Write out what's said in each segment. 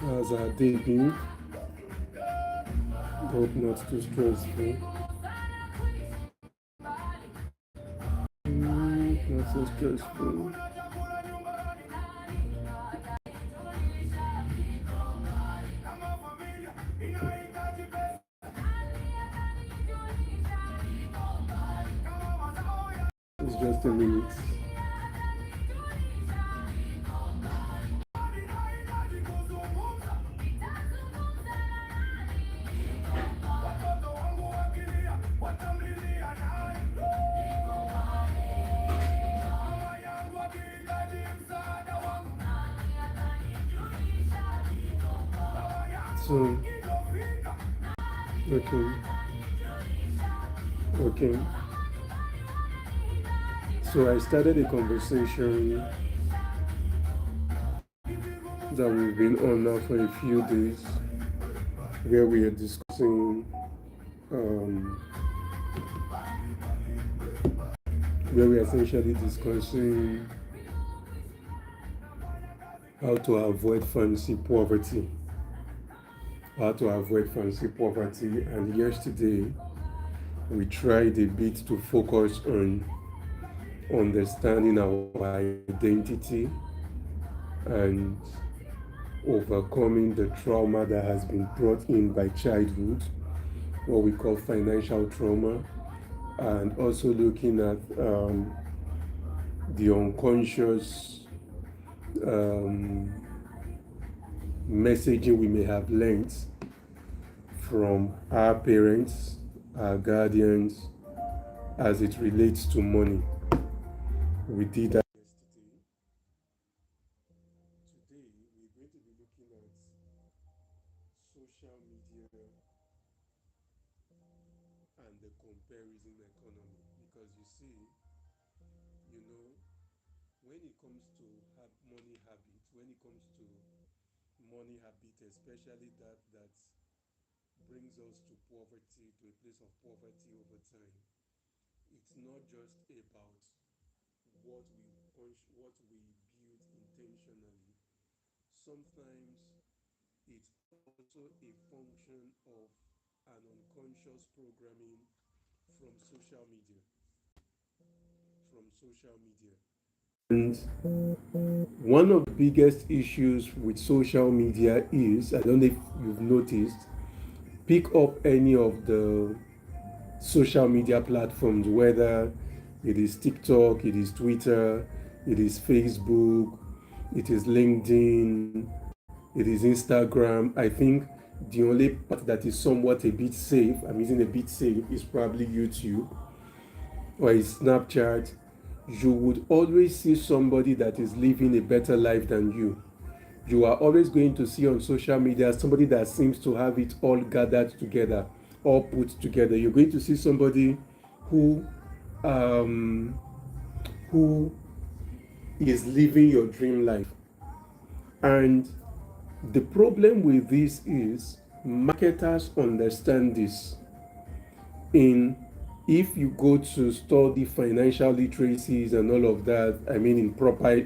as our debut. Hope not too stressful. Not so stressful. It's just a minute. So, okay, okay. So I started a conversation that we've been on now for a few days, where we are discussing, um, where we are essentially discussing how to avoid fancy poverty, And yesterday, we tried a bit to focus on understanding our identity and overcoming the trauma that has been brought in by childhood, what we call financial trauma, and also looking at the unconscious um, messaging we may have learned from our parents, our guardians, as it relates to money. We did that yesterday. Today, we're going to be looking at social media and the comparison economy. Because you see, you know, when it comes to money habits, when it comes to money habit, especially that brings us to poverty, to a place of poverty over time, it's not just about what we build intentionally. Sometimes it's also a function of an unconscious programming from social media. From social media. And one of the biggest issues with social media is, I don't know if you've noticed, pick up any of the social media platforms, whether it is TikTok, it is Twitter, it is Facebook, it is LinkedIn, it is Instagram. I think the only part that is somewhat a bit safe, I'm using a bit safe, is probably YouTube or is Snapchat. You would always see somebody that is living a better life than you. You are always going to see on social media somebody that seems to have it all gathered together, all put together. You're going to see somebody who um, who is living your dream life. And the problem with this is marketers understand this. In If you go to study financial literacies and all of that, I mean in proper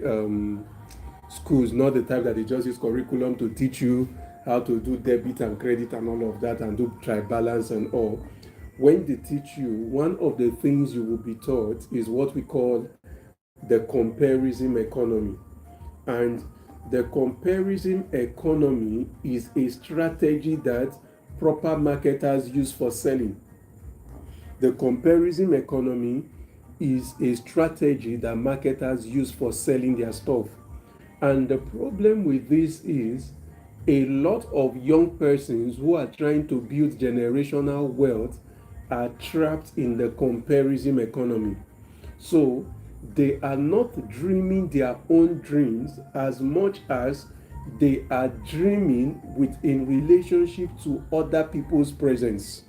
schools, not the type that they just use curriculum to teach you how to do debit and credit and all of that and do trial balance and all. When they teach you, one of the things you will be taught is what we call the comparison economy. And the comparison economy is a strategy that proper marketers use for selling. The comparison economy is a strategy that marketers use for selling their stuff. And the problem with this is a lot of young persons who are trying to build generational wealth are trapped in the comparison economy. So they are not dreaming their own dreams as much as they are dreaming with in relationship to other people's presence.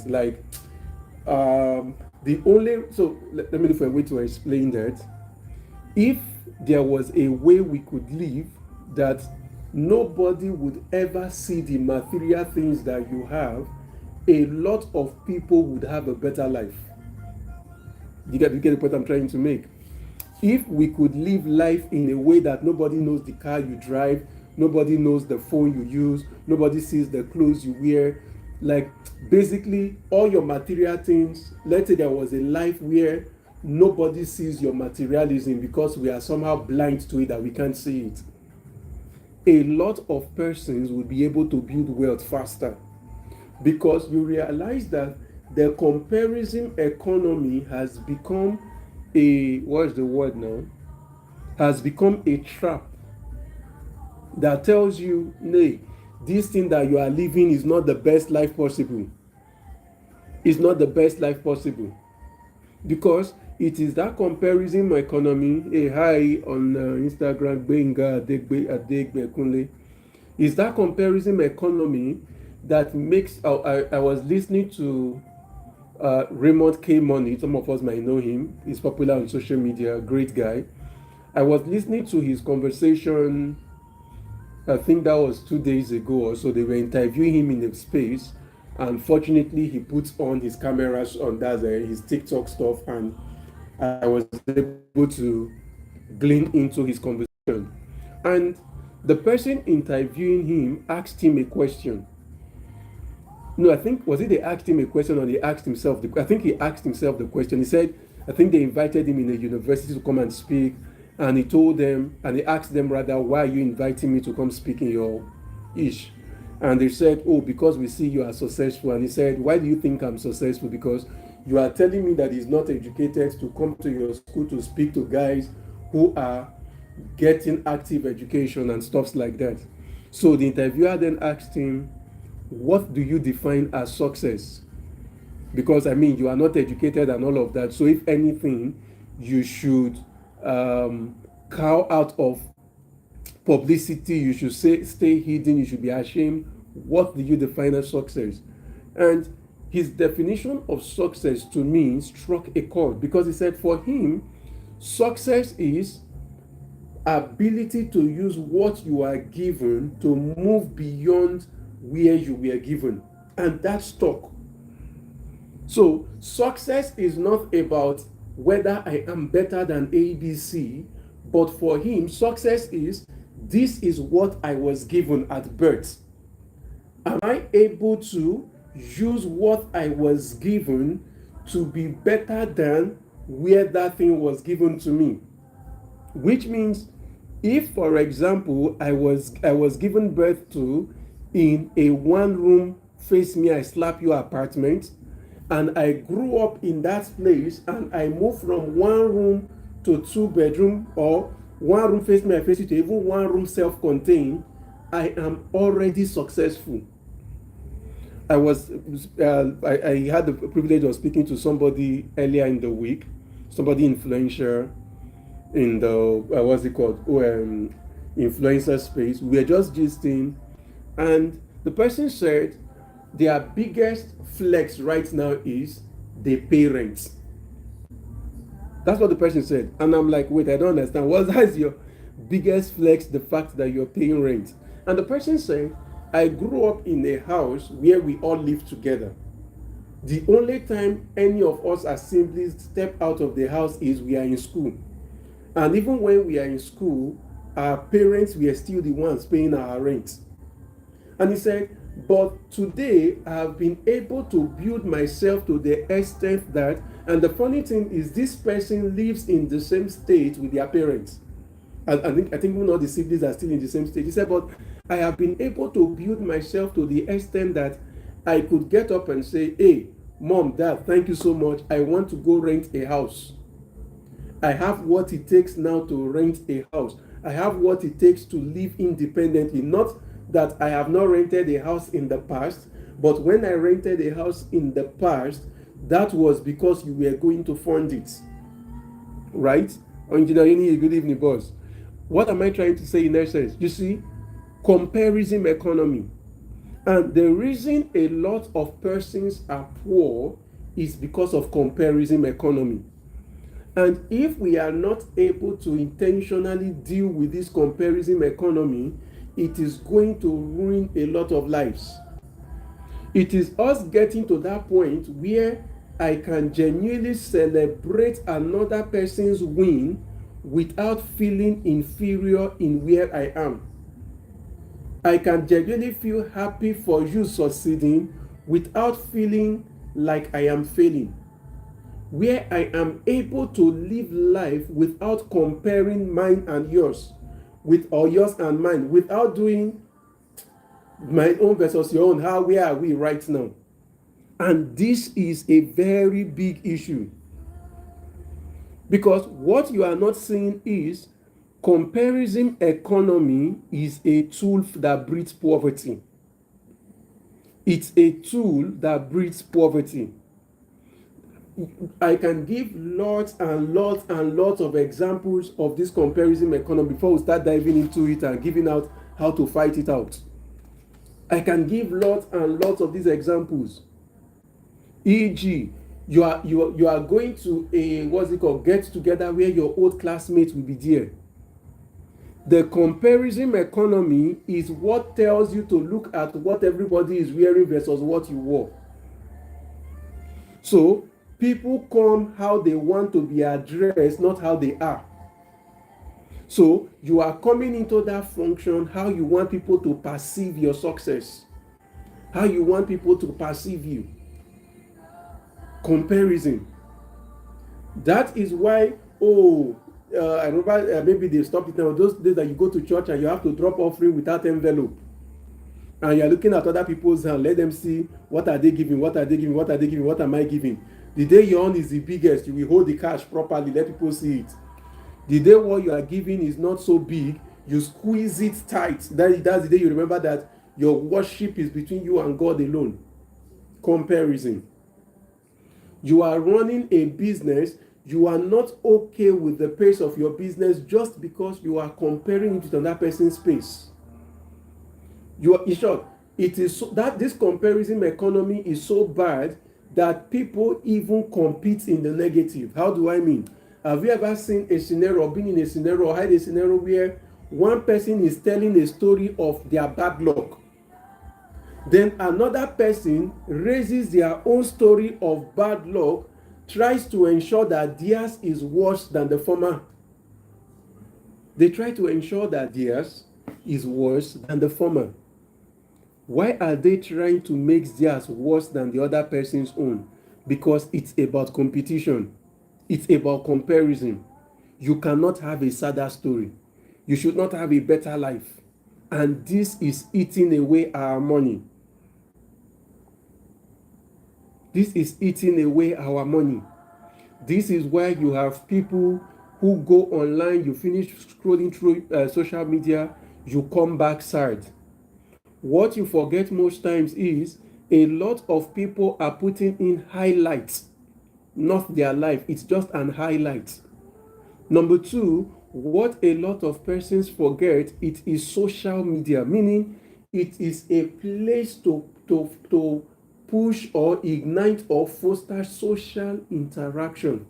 Like the only so let me look for a way to explain that. If there was a way we could live that nobody would ever see the material things that you have, a lot of people would have a better life. You get the point I'm trying to make. If we could live life in a way that nobody knows the car you drive, Nobody knows the phone you use. Nobody sees the clothes you wear. Like, basically, all your material things. Let's say there was a life where nobody sees your materialism because we are somehow blind to it, that we can't see it. A lot of persons will be able to build wealth faster, because you realize that the comparison economy has become a, what's the word now, has become a trap that tells you, nay, this thing that you are living is not the best life possible. It's not the best life possible. Because it is that comparison economy. A hi on Instagram, Benga Adegbe Kunle. Is that comparison economy that makes. I was listening to Raymond K. Money. Some of us might know him. He's popular on social media. Great guy. I was listening to his conversation. I think that was 2 days ago or so. They were interviewing him in the space. Unfortunately, he puts on his cameras on that his TikTok stuff, and I was able to glean into his conversation. And the person interviewing him asked him a question. No, I think, was it they asked him a question or he asked himself? I think he asked himself the question. He said, I think they invited him in a university to come and speak, and he told them, and he asked them rather, why are you inviting me to come speak in your ish? And they said, oh, because we see you are successful. And he said, why do you think I'm successful? Because you are telling me that he's not educated to come to your school to speak to guys who are getting active education and stuff like that. So the interviewer then asked him, what do you define as success? Because, I mean, you are not educated and all of that. So if anything, you should cow out of publicity. You should stay hidden. You should be ashamed. What do you define as success? And his definition of success to me struck a chord, because he said for him, success is ability to use what you are given to move beyond where you were given. And that stuck. So success is not about whether I am better than ABC, but for him, success is, this is what I was given at birth. Am I able to use what I was given to be better than where that thing was given to me? Which means, if, for example, I was given birth to in a one room face me I slap you apartment, and I grew up in that place, and I moved from one room to 2 bedroom, or one room face me I face you, to even one room self-contained, I am already successful. I had the privilege of speaking to somebody earlier in the week, somebody influential in the what's it called, influencer space. We were just gisting, and the person said their biggest flex right now is they pay rent. That's what the person said, and I'm like, wait, I don't understand. What is your biggest flex? The fact that you're paying rent? And the person said, I grew up in a house where we all live together. The only time any of us as siblings step out of the house is we are in school. And even when we are in school, our parents were still the ones paying our rent. And he said, but today I have been able to build myself to the extent that, and the funny thing is, this person lives in the same state with their parents. I think even all the siblings are still in the same state. He said, but I have been able to build myself to the extent that I could get up and say, hey, mom, dad, thank you so much. I want to go rent a house. I have what it takes now to rent a house. I have what it takes to live independently. Not that I have not rented a house in the past, but when I rented a house in the past, that was because you were going to fund it. Right? Engineer, good evening, boss. What am I trying to say in essence? You see, comparison economy. And the reason a lot of persons are poor is because of comparison economy. And if we are not able to intentionally deal with this comparison economy, it is going to ruin a lot of lives. It is us getting to that point where I can genuinely celebrate another person's win without feeling inferior in where I am. I can genuinely feel happy for you succeeding without feeling like I am failing. Where I am able to live life without comparing mine and yours, or yours and mine, without doing my own versus your own. Where are we right now? And this is a very big issue, because what you are not seeing is comparison economy is a tool that breeds poverty. It's a tool that breeds poverty. I can give lots and lots and lots of examples of this comparison economy before we start diving into it and giving out how to fight it out. I can give lots and lots of these examples. E.g., you are going to a get together where your old classmates will be there. The comparison economy is what tells you to look at what everybody is wearing versus what you wore. So people come how they want to be addressed, not how they are. So you are coming into that function how you want people to perceive your success, how you want people to perceive you. Comparison. That is why, I remember maybe they stopped it now. Those days that you go to church and you have to drop offering without envelope, and you're looking at other people's hand, let them see what are they giving, what am I giving. The day your own is the biggest, you will hold the cash properly, let people see it. The day what you are giving is not so big, you squeeze it tight. That's the day you remember that your worship is between you and God alone. Comparison. You are running a business, you are not okay with the pace of your business just because you are comparing it with another person's pace. In short, it is so that this comparison economy is so bad that people even compete in the negative. How do I mean? Have you ever seen a scenario, or been in a scenario, or had a scenario where one person is telling a story of their bad luck, then another person raises their own story of bad luck, tries to ensure that theirs is worse than the former? They try to ensure that theirs is worse than the former. Why are they trying to make theirs worse than the other person's own? Because it's about competition. It's about comparison. You cannot have a sadder story. You should not have a better life. And this is eating away our money. This is eating away our money. This is why you have people who go online, you finish scrolling through social media, you come back sad. What you forget most times is a lot of people are putting in highlights, not their life. It's just an highlight. Number two, what a lot of persons forget, it is social media, meaning it is a place to push or ignite or foster social interaction.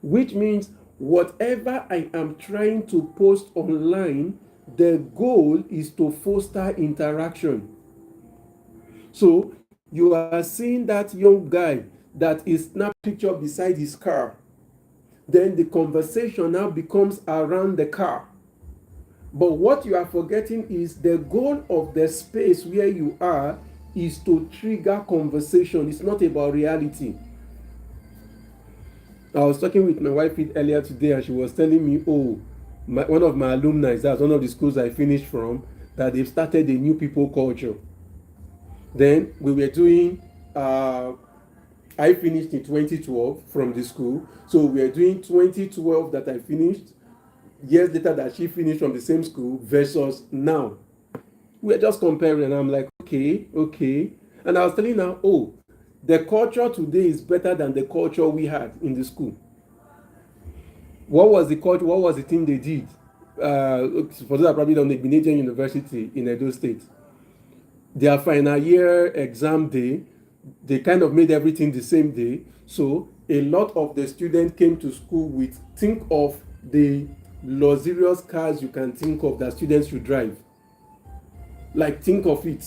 Which means whatever I am trying to post online, the goal is to foster interaction. So you are seeing that young guy that is snap picture beside his car. Then the conversation now becomes around the car. But what you are forgetting is the goal of the space where you are is to trigger conversation. It's not about reality. I was talking with my wife earlier today, and she was telling me, one of my alumni, that's one of the schools I finished from, that they've started a new people culture. Then we were doing, I finished in 2012 from the school. So we were doing 2012 that I finished, years later that she finished from the same school versus now. We're just comparing, and I'm like, okay. And I was telling her, the culture today is better than the culture we had in the school. What was the culture? What was the thing they did? For those that probably don't know, Igbinedion University in Edo State, their final year exam day, they kind of made everything the same day. So a lot of the students came to school with, think of the luxurious cars you can think of that students should drive. Like, think of it,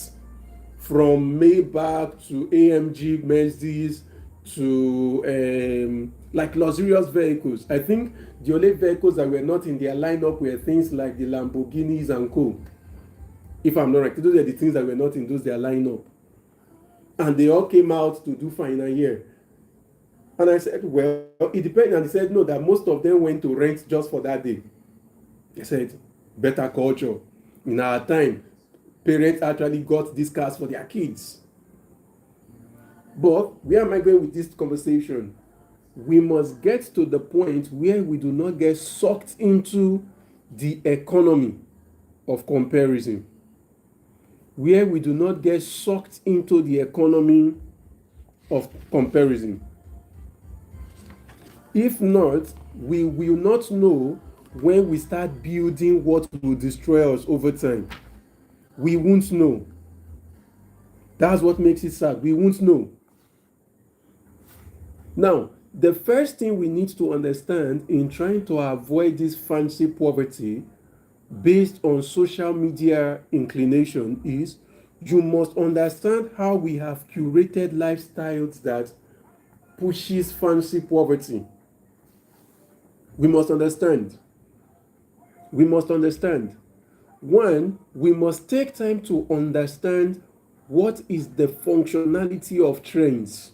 from Maybach to AMG Mercedes to like luxurious vehicles. I think the only vehicles that were not in their lineup were things like the Lamborghinis and co. If I'm not right, those are the things that were not in those their lineup. And they all came out to do final year. And I said, well, it depends. And he said, no, that most of them went to rent just for that day. He said, better culture. In our time, parents actually got these cars for their kids. But where am I going with this conversation? We must get to the point where we do not get sucked into the economy of comparison. Where we do not get sucked into the economy of comparison. If not, we will not know when we start building what will destroy us over time. We won't know. That's what makes it sad. We won't know. Now, the first thing we need to understand in trying to avoid this fancy poverty based on social media inclination is you must understand how we have curated lifestyles that pushes fancy poverty. We must understand. We must understand. One, we must take time to understand what is the functionality of trends.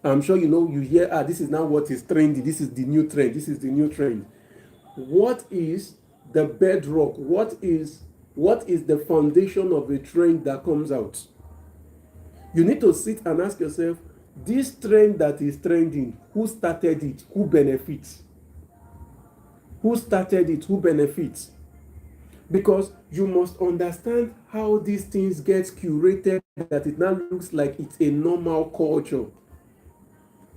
I'm sure you hear, this is now what is trendy, this is the new trend, this is the new trend. What is the bedrock? What is the foundation of a trend that comes out? You need to sit and ask yourself, this trend that is trending, who started it? Who benefits? Who started it? Who benefits? Because you must understand how these things get curated, that it now looks like it's a normal culture.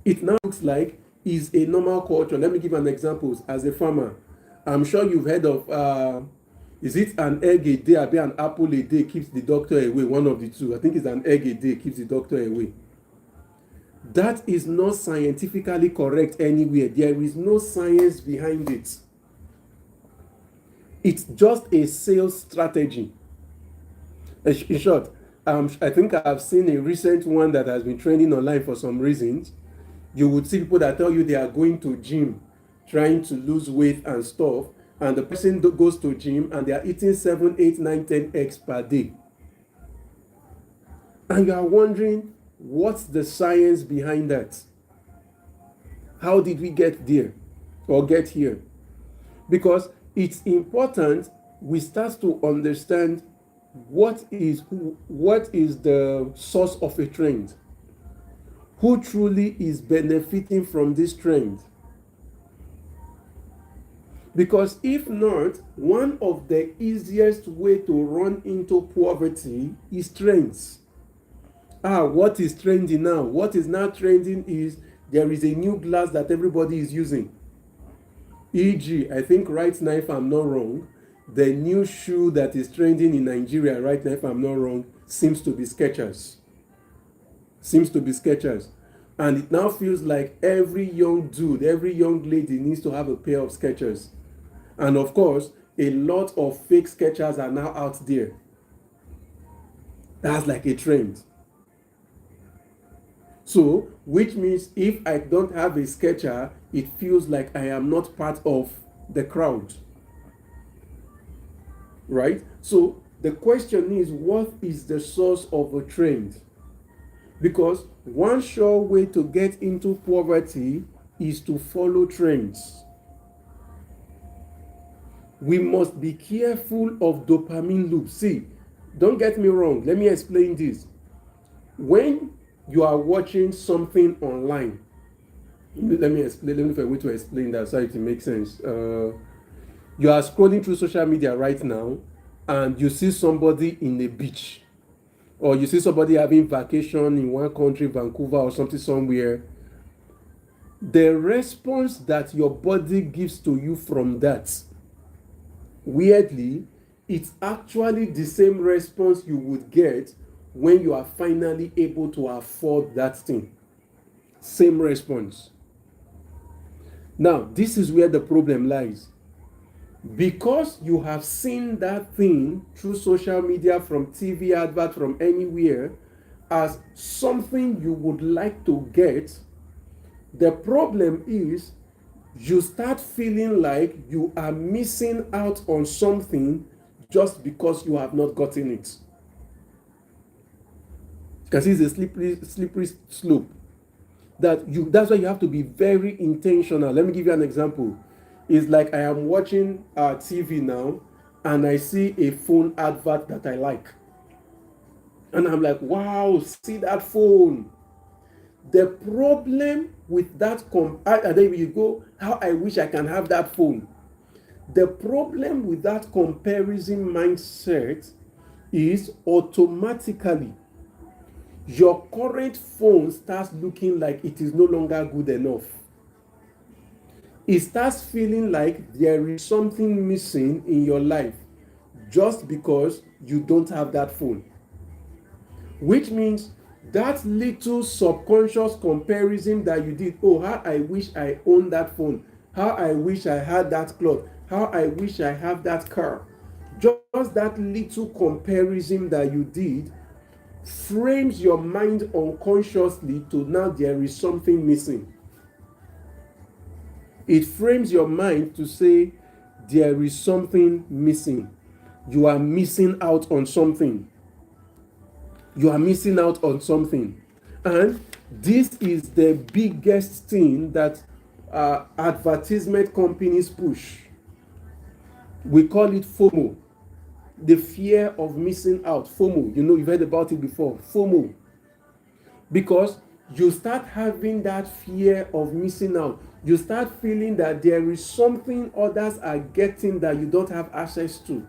It now looks like it's a normal culture. Let me give an example. As a farmer, I'm sure you've heard of, is it an egg a day, or an apple a day keeps the doctor away? One of the two. I think it's an egg a day keeps the doctor away. That is not scientifically correct anywhere. There is no science behind it. It's just a sales strategy. In short, I think I've seen a recent one that has been trending online for some reasons. You would see people that tell you they are going to gym, trying to lose weight and stuff, and the person goes to gym and they are eating 7, 8, 9, 10 eggs per day. And you are wondering, what's the science behind that? How did we get there or get here? Because it's important we start to understand what is the source of a trend. Who truly is benefiting from this trend? Because if not, one of the easiest way to run into poverty is trends. What is trending now? What is now trending is there is a new glass that everybody is using. E.g., I think right now, if I'm not wrong, the new shoe that is trending in Nigeria right now, if I'm not wrong, seems to be Skechers. And it now feels like every young dude, every young lady needs to have a pair of Skechers. And of course, a lot of fake Skechers are now out there. That's like a trend. So, which means if I don't have a Skecher, it feels like I am not part of the crowd. Right? So, the question is, what is the source of a trend? Because one sure way to get into poverty is to follow trends. We must be careful of dopamine loops. See, don't get me wrong. Let me explain this. When you are watching something online, let me find a way to explain that so it makes sense. You are scrolling through social media right now and you see somebody in a beach, or you see somebody having vacation in one country, Vancouver or something somewhere. The response that your body gives to you from that, weirdly, it's actually the same response you would get when you are finally able to afford that thing. Same response. Now, this is where the problem lies. Because you have seen that thing through social media, from TV advert, from anywhere, as something you would like to get, the problem is you start feeling like you are missing out on something just because you have not gotten it. Because it's a slippery slope. That's why you have to be very intentional. Let me give you an example. It's like I am watching TV now and I see a phone advert that I like. And I'm like, wow, see that phone. The problem with that, and then you go, how I wish I can have that phone. The problem with that comparison mindset is automatically your current phone starts looking like it is no longer good enough. It starts feeling like there is something missing in your life just because you don't have that phone. Which means that little subconscious comparison that you did, oh, how I wish I owned that phone, how I wish I had that cloth, how I wish I have that car. Just that little comparison that you did frames your mind unconsciously to now there is something missing. It frames your mind to say there is something missing. You are missing out on something. You are missing out on something. And this is the biggest thing that advertisement companies push. We call it FOMO. The fear of missing out. FOMO. You know, you've heard about it before. FOMO. Because you start having that fear of missing out. You start feeling that there is something others are getting that you don't have access to.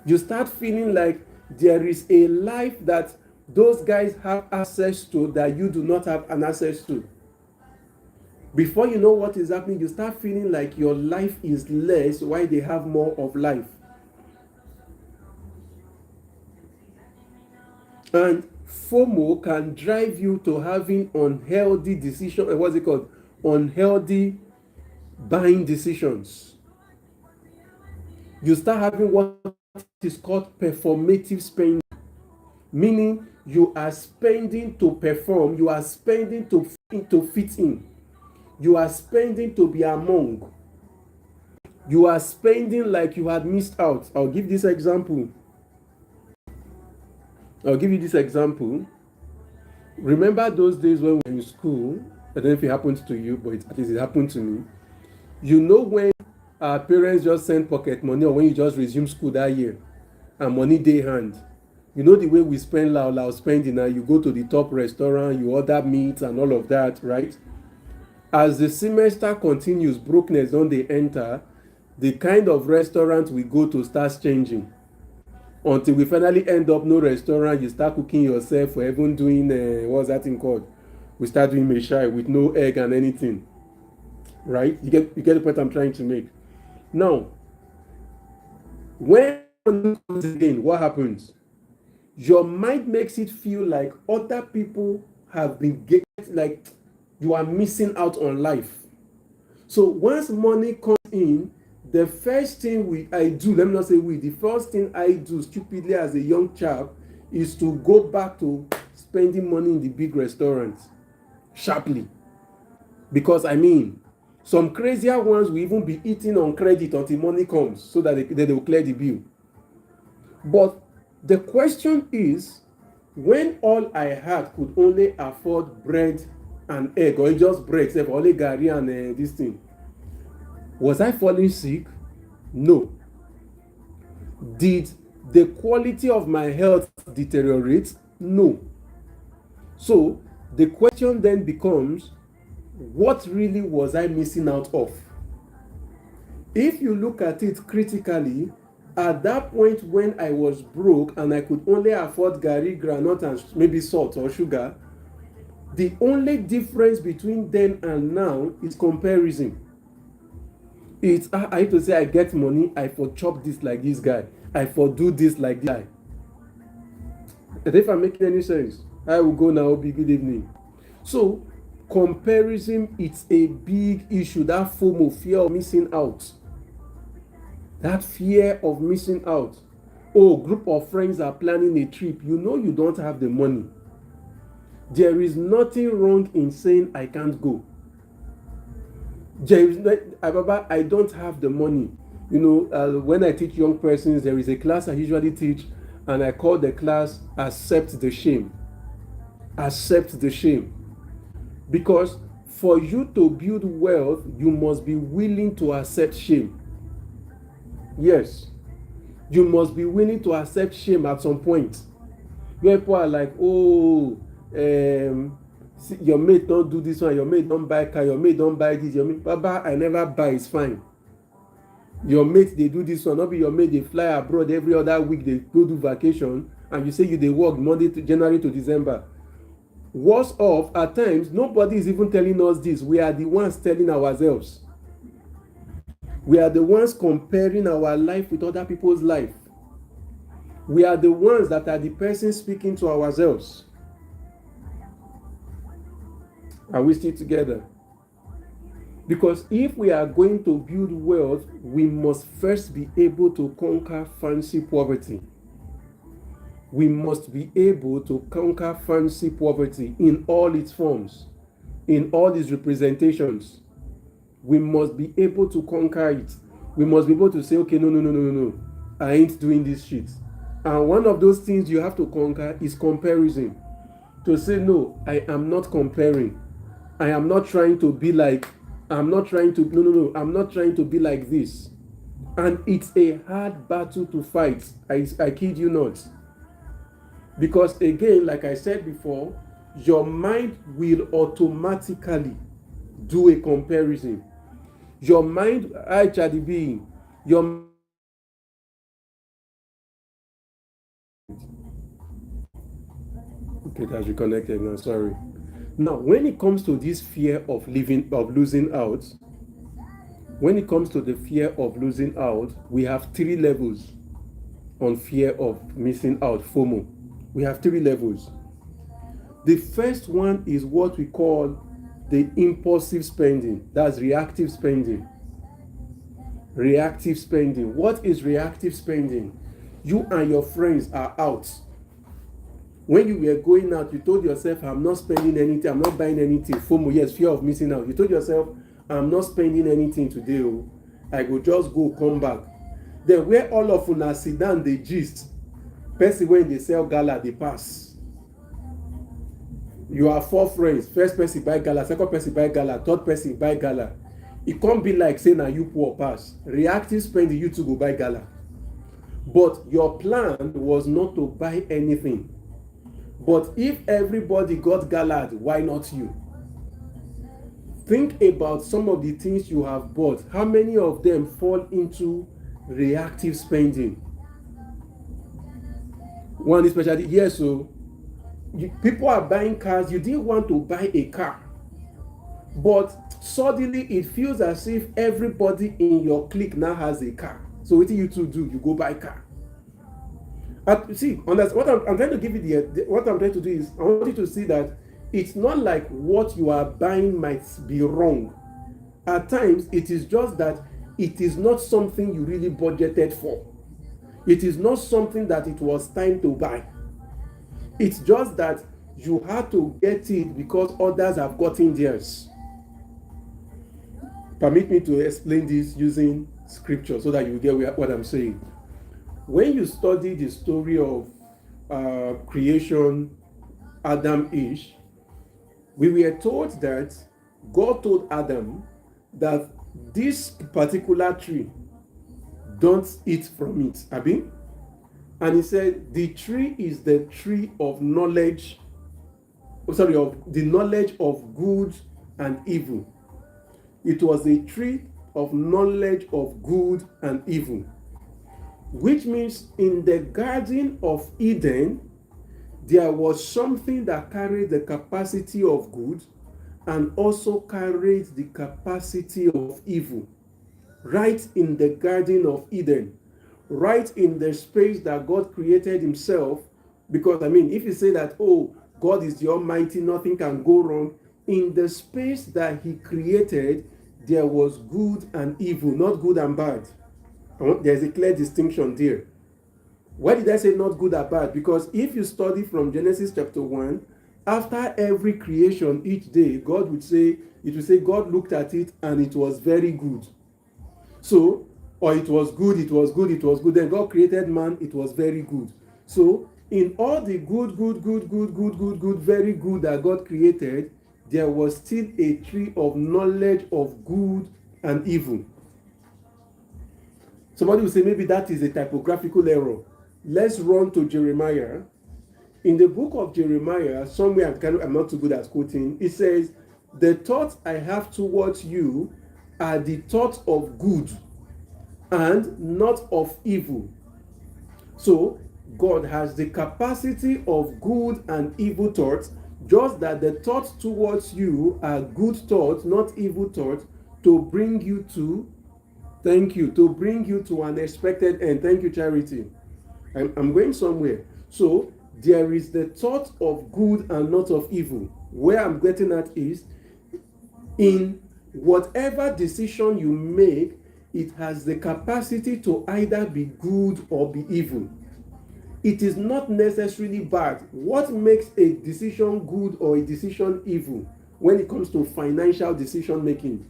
You start feeling like there is a life that those guys have access to that you do not have an access to. Before you know what is happening, you start feeling like your life is less while they have more of life. And FOMO can drive you to having unhealthy decisions. What's it called? Unhealthy buying decisions. You start having what is called performative spending, meaning you are spending to perform, you are spending to fit in, you are spending to be among, you are spending like you had missed out. I'll give you this example. Remember those days when we were in school? I don't know if it happened to you, but at least it happened to me. You know when our parents just send pocket money, or when you just resume school that year and money day hand, you know the way we spend loud spending. Now you go to the top restaurant, you order meat and all of that, right? As the semester continues, brokenness don dey enter, the kind of restaurant we go to starts changing until we finally end up no restaurant. You start cooking yourself, or even doing what's that thing called, we start doing meshai with no egg and anything, right? You get the point I'm trying to make. Now when comes again, what happens? Your mind makes it feel like other people have been getting, like you are missing out on life. So once money comes in, the first thing the first thing I do stupidly as a young chap is to go back to spending money in the big restaurants sharply. Because some crazier ones will even be eating on credit until money comes so that they will clear the bill. But the question is, when all I had could only afford bread and egg, or just bread, except only gari and this thing, was I falling sick? No. Did the quality of my health deteriorate? No. So the question then becomes, what really was I missing out of? If you look at it critically, at that point when I was broke and I could only afford gari, groundnut and maybe salt or sugar, the only difference between then and now is comparison. It's I used to say I get money, I for chop this like this guy, I for do this like this guy. And if I'm making any sense, I will go now. Be good evening. So comparison, it's a big issue. That FOMO, fear of missing out. That fear of missing out. Oh, group of friends are planning a trip. You know you don't have the money. There is nothing wrong in saying I can't go. I don't have the money. When I teach young persons, there is a class I usually teach, and I call the class Accept the Shame. Accept the shame. Because for you to build wealth, you must be willing to accept shame. Yes. You must be willing to accept shame at some point. Where people are like, oh, your mate don't do this one, your mate don't buy car, your mate don't buy this, your mate, Baba, I never buy, it's fine. Your mate, they do this one, not be your mate, they fly abroad every other week, they go do vacation, and you say they work Monday to January to December. Worse off, at times, nobody is even telling us this. We are the ones telling ourselves. We are the ones comparing our life with other people's life. We are the ones that are the person speaking to ourselves. Are we still together? Because if we are going to build wealth, we must first be able to conquer fancy poverty. We must be able to conquer fancy poverty in all its forms, in all its representations. We must be able to conquer it. We must be able to say, okay, no, I ain't doing this shit. And one of those things you have to conquer is comparison. To say, no, I am not comparing. I am not trying to be like, I'm not trying to be like this. And it's a hard battle to fight. I kid you not. Because again, like I said before, your mind will automatically do a comparison. Your mind, your okay, that's reconnected now, sorry. Now, when it comes to this fear of losing out, when it comes to the fear of losing out, we have 3 levels on fear of missing out, FOMO. We have 3 levels. The first one is what we call the impulsive spending. That's reactive spending. Reactive spending. What is reactive spending? You and your friends are out. When you were going out, you told yourself, I'm not spending anything, I'm not buying anything. FOMO, yes, fear of missing out. You told yourself, I'm not spending anything today. I go just go, come back. Then where all of una sit down, they gist. Person when they sell gala, they pass. You are 4 friends. First person buy gala, second person buy gala, third person buy gala. It can't be like saying na you poor pass. Reactive spending, you to go buy gala. But your plan was not to buy anything. But if everybody got gala, why not you? Think about some of the things you have bought. How many of them fall into reactive spending? One especially, yes, so people are buying cars. You didn't want to buy a car, but suddenly it feels as if everybody in your clique now has a car. So what do you two do? You go buy a car. See, what I'm trying to give you what I'm trying to do is I want you to see that it's not like what you are buying might be wrong. At times, it is just that it is not something you really budgeted for. It is not something that it was time to buy. It's just that you had to get it because others have gotten theirs. Permit me to explain this using scripture so that you get what I'm saying. When you study the story of creation, Adam, Eve, we were told that God told Adam that this particular tree, don't eat from it, Abi. And he said the tree is the tree of knowledge, of the knowledge of good and evil. It was a tree of knowledge of good and evil. Which means in the Garden of Eden, there was something that carried the capacity of good and also carried the capacity of evil. Right in the Garden of Eden, right in the space that God created himself. Because if you say that, oh, God is the Almighty, nothing can go wrong, in the space that he created, there was good and evil, not good and bad. There's a clear distinction there. Why did I say not good or bad? Because if you study from Genesis chapter 1, after every creation each day, God would say, God looked at it and it was very good. So Or it was good, it was good, it was good. Then God created man, it was very good. So in all the good, very good that God created, there was still a tree of knowledge of good and evil. Somebody will say maybe that is a typographical error. Let's run to Jeremiah. In the book of Jeremiah, somewhere I'm not too good at quoting, it says, "The thoughts I have towards you are the thoughts of good and not of evil." So God has the capacity of good and evil thoughts, just that the thoughts towards you are good thoughts, not evil thoughts, to bring you to to bring you to an expected end. Thank you, Charity. I'm going somewhere. So there is the thought of good and not of evil. Where I'm getting at is, in whatever decision you make, it has the capacity to either be good or be evil. It is not necessarily bad. What makes a decision good or a decision evil when it comes to financial decision making?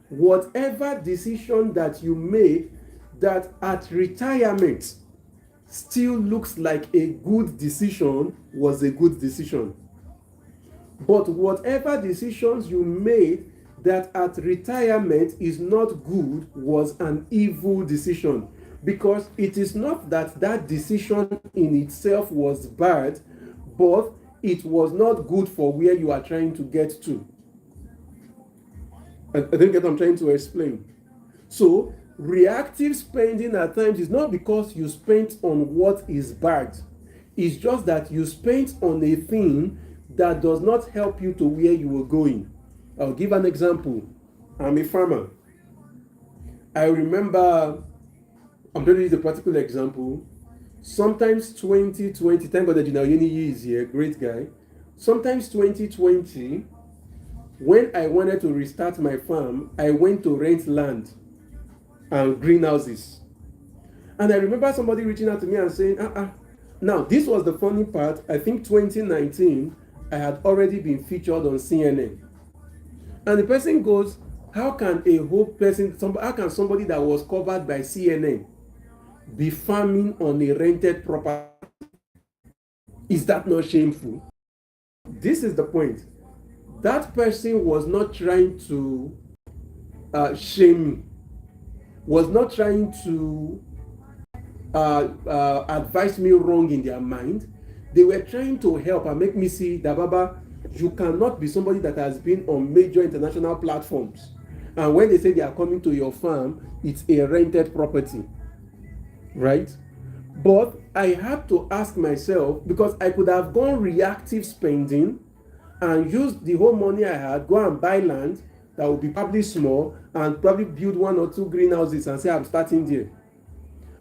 Whatever decision that you make that at retirement still looks like a good decision was a good decision. But whatever decisions you made that at retirement is not good was an evil decision. Because it is not that that decision in itself was bad, but it was not good for where you are trying to get to. I think that I'm trying to explain. So, reactive spending at times is not because you spent on what is bad. It's just that you spent on a thing that does not help you to where you were going. I'll give an example. I'm a farmer. I remember, I'm going to use a particular example. Sometimes 2020, thank God that General Yeni is here, great guy. Sometimes 2020, when I wanted to restart my farm, I went to rent land and greenhouses. And I remember somebody reaching out to me and saying, Now, this was the funny part. I think 2019, I had already been featured on CNN. And the person goes, how can somebody that was covered by CNN be farming on a rented property? Is that not shameful? This is the point. That person was not trying to shame me, was not trying to advise me wrong in their mind. They were trying to help and make me see that, Baba, you cannot be somebody that has been on major international platforms. And when they say they are coming to your farm, it's a rented property. Right? But I had to ask myself, because I could have gone reactive spending and used the whole money I had, go and buy land that would be probably small and probably build 1 or 2 greenhouses and say I'm starting there.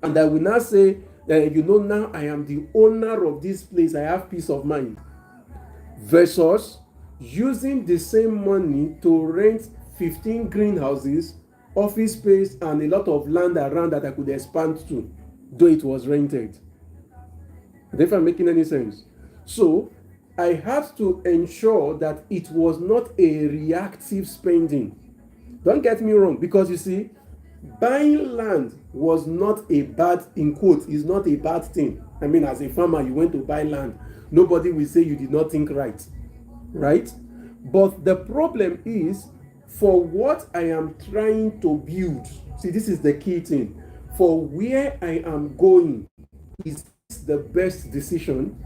And I will now say, now I am the owner of this place, I have peace of mind. Versus using the same money to rent 15 greenhouses, office space, and a lot of land around that I could expand to, though it was rented. If I'm making any sense. So I had to ensure that it was not a reactive spending. Don't get me wrong, because you see, buying land was not a bad, in quotes, is not a bad thing. I mean, as a farmer, you went to buy land. Nobody will say you did not think right. Right? But the problem is, for what I am trying to build, see, this is the key thing. For where I am going, is the best decision?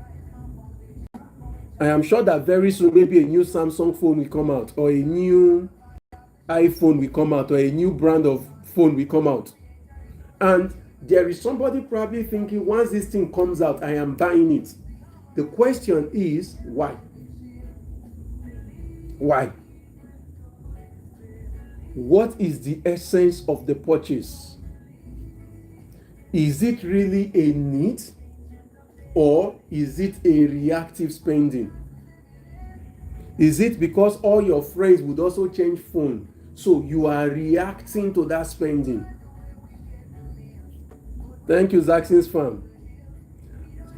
I am sure that very soon maybe a new Samsung phone will come out, or a new iPhone will come out, or a new brand of phone will come out. And there is somebody probably thinking, once this thing comes out, I am buying it. The question is, why? Why? What is the essence of the purchase? Is it really a need, or is it a reactive spending? Is it because all your friends would also change phone, so you are reacting to that spending? Thank you, Zaxxon's farm.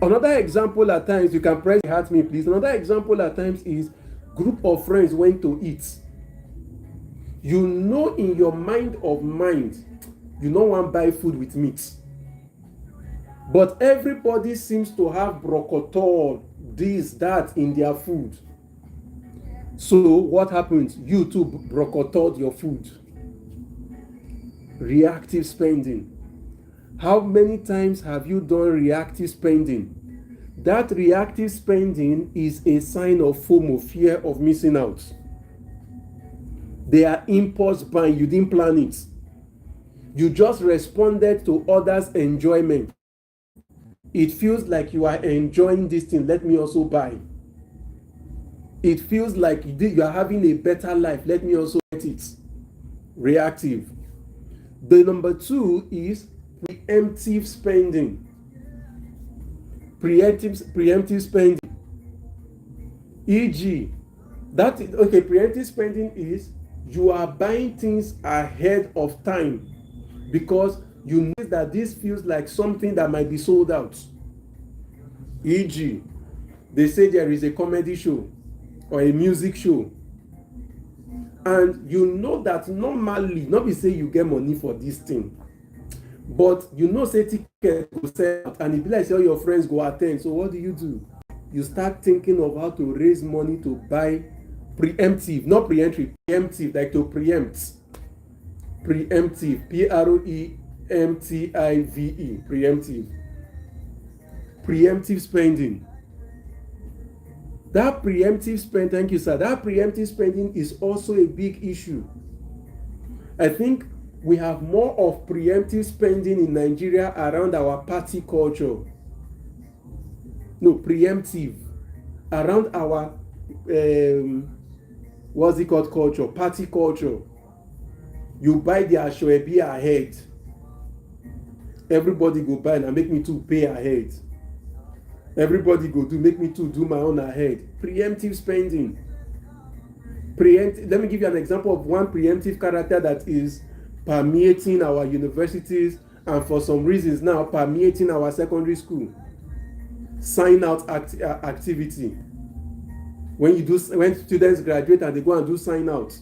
Another example at times, you can press heart me please. Another example at times is group of friends went to eat. You know in your mind of mind, You no want buy food with meat. But everybody seems to have brocotol, this, that in their food. So what happens? You too brocotoled your food. Reactive spending. How many times have you done reactive spending? That reactive spending is a sign of FOMO, fear of missing out. They are impulse buying. You didn't plan it. You just responded to others' enjoyment. It feels like you are enjoying this thing. Let me also buy. It feels like you are having a better life. Let me also get it. Reactive. The number 2 is preemptive spending. Preemptive spending. E.g., preemptive spending is you are buying things ahead of time because you know that this feels like something that might be sold out. E.g., they say there is a comedy show or a music show, and you know that normally, not be say you get money for this thing, but you know say ticket go sell out and e be like say all your friends go attend. So what do? You start thinking of how to raise money to buy preemptive, not preemptive, preemptive, like to preempt. Preemptive, preemtive, preemptive spending. That preemptive spending, thank you, sir. That preemptive spending is also a big issue. I think we have more of preemptive spending in Nigeria around our party culture. No, preemptive. Around our, what's it called, culture? Party culture. You buy the Asoebi ahead. Everybody go buy and make me too pay ahead. Everybody go do, make me too do my own ahead. Preemptive spending. Let me give you an example of one preemptive character that is permeating our universities and for some reasons now permeating our secondary school. Sign out activity. When students graduate and they go and do sign out.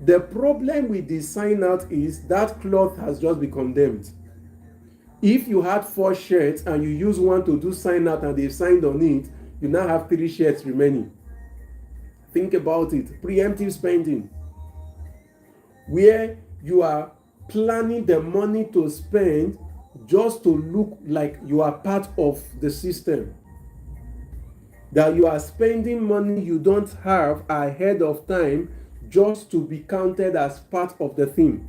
The problem with the sign out is that cloth has just been condemned. If you had 4 shirts and you use one to do sign out and they've signed on it, you now have 3 shirts remaining. Think about it. Preemptive spending. Where you are planning the money to spend just to look like you are part of the system. That you are spending money you don't have ahead of time just to be counted as part of the thing.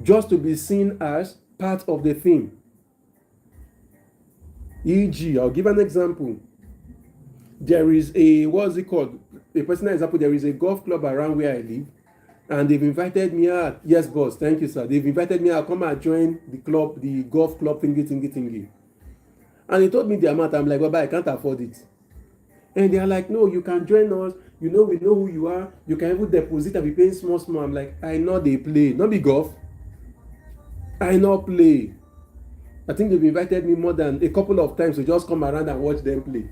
Just to be seen as part of the thing. E.g., I'll give an example. There is a personal example. There is a golf club around where I live, and they've invited me out. Yes, boss, thank you, sir. They've invited me out, come and join the club, the golf club thingy. And they told me the amount. I'm like, well, but I can't afford it. And they are like, no, you can join us. You know, we know who you are. You can even deposit and be paying small. I'm like, I know they play. Not be golf. I know play. I think they've invited me more than a couple of times to just come around and watch them play.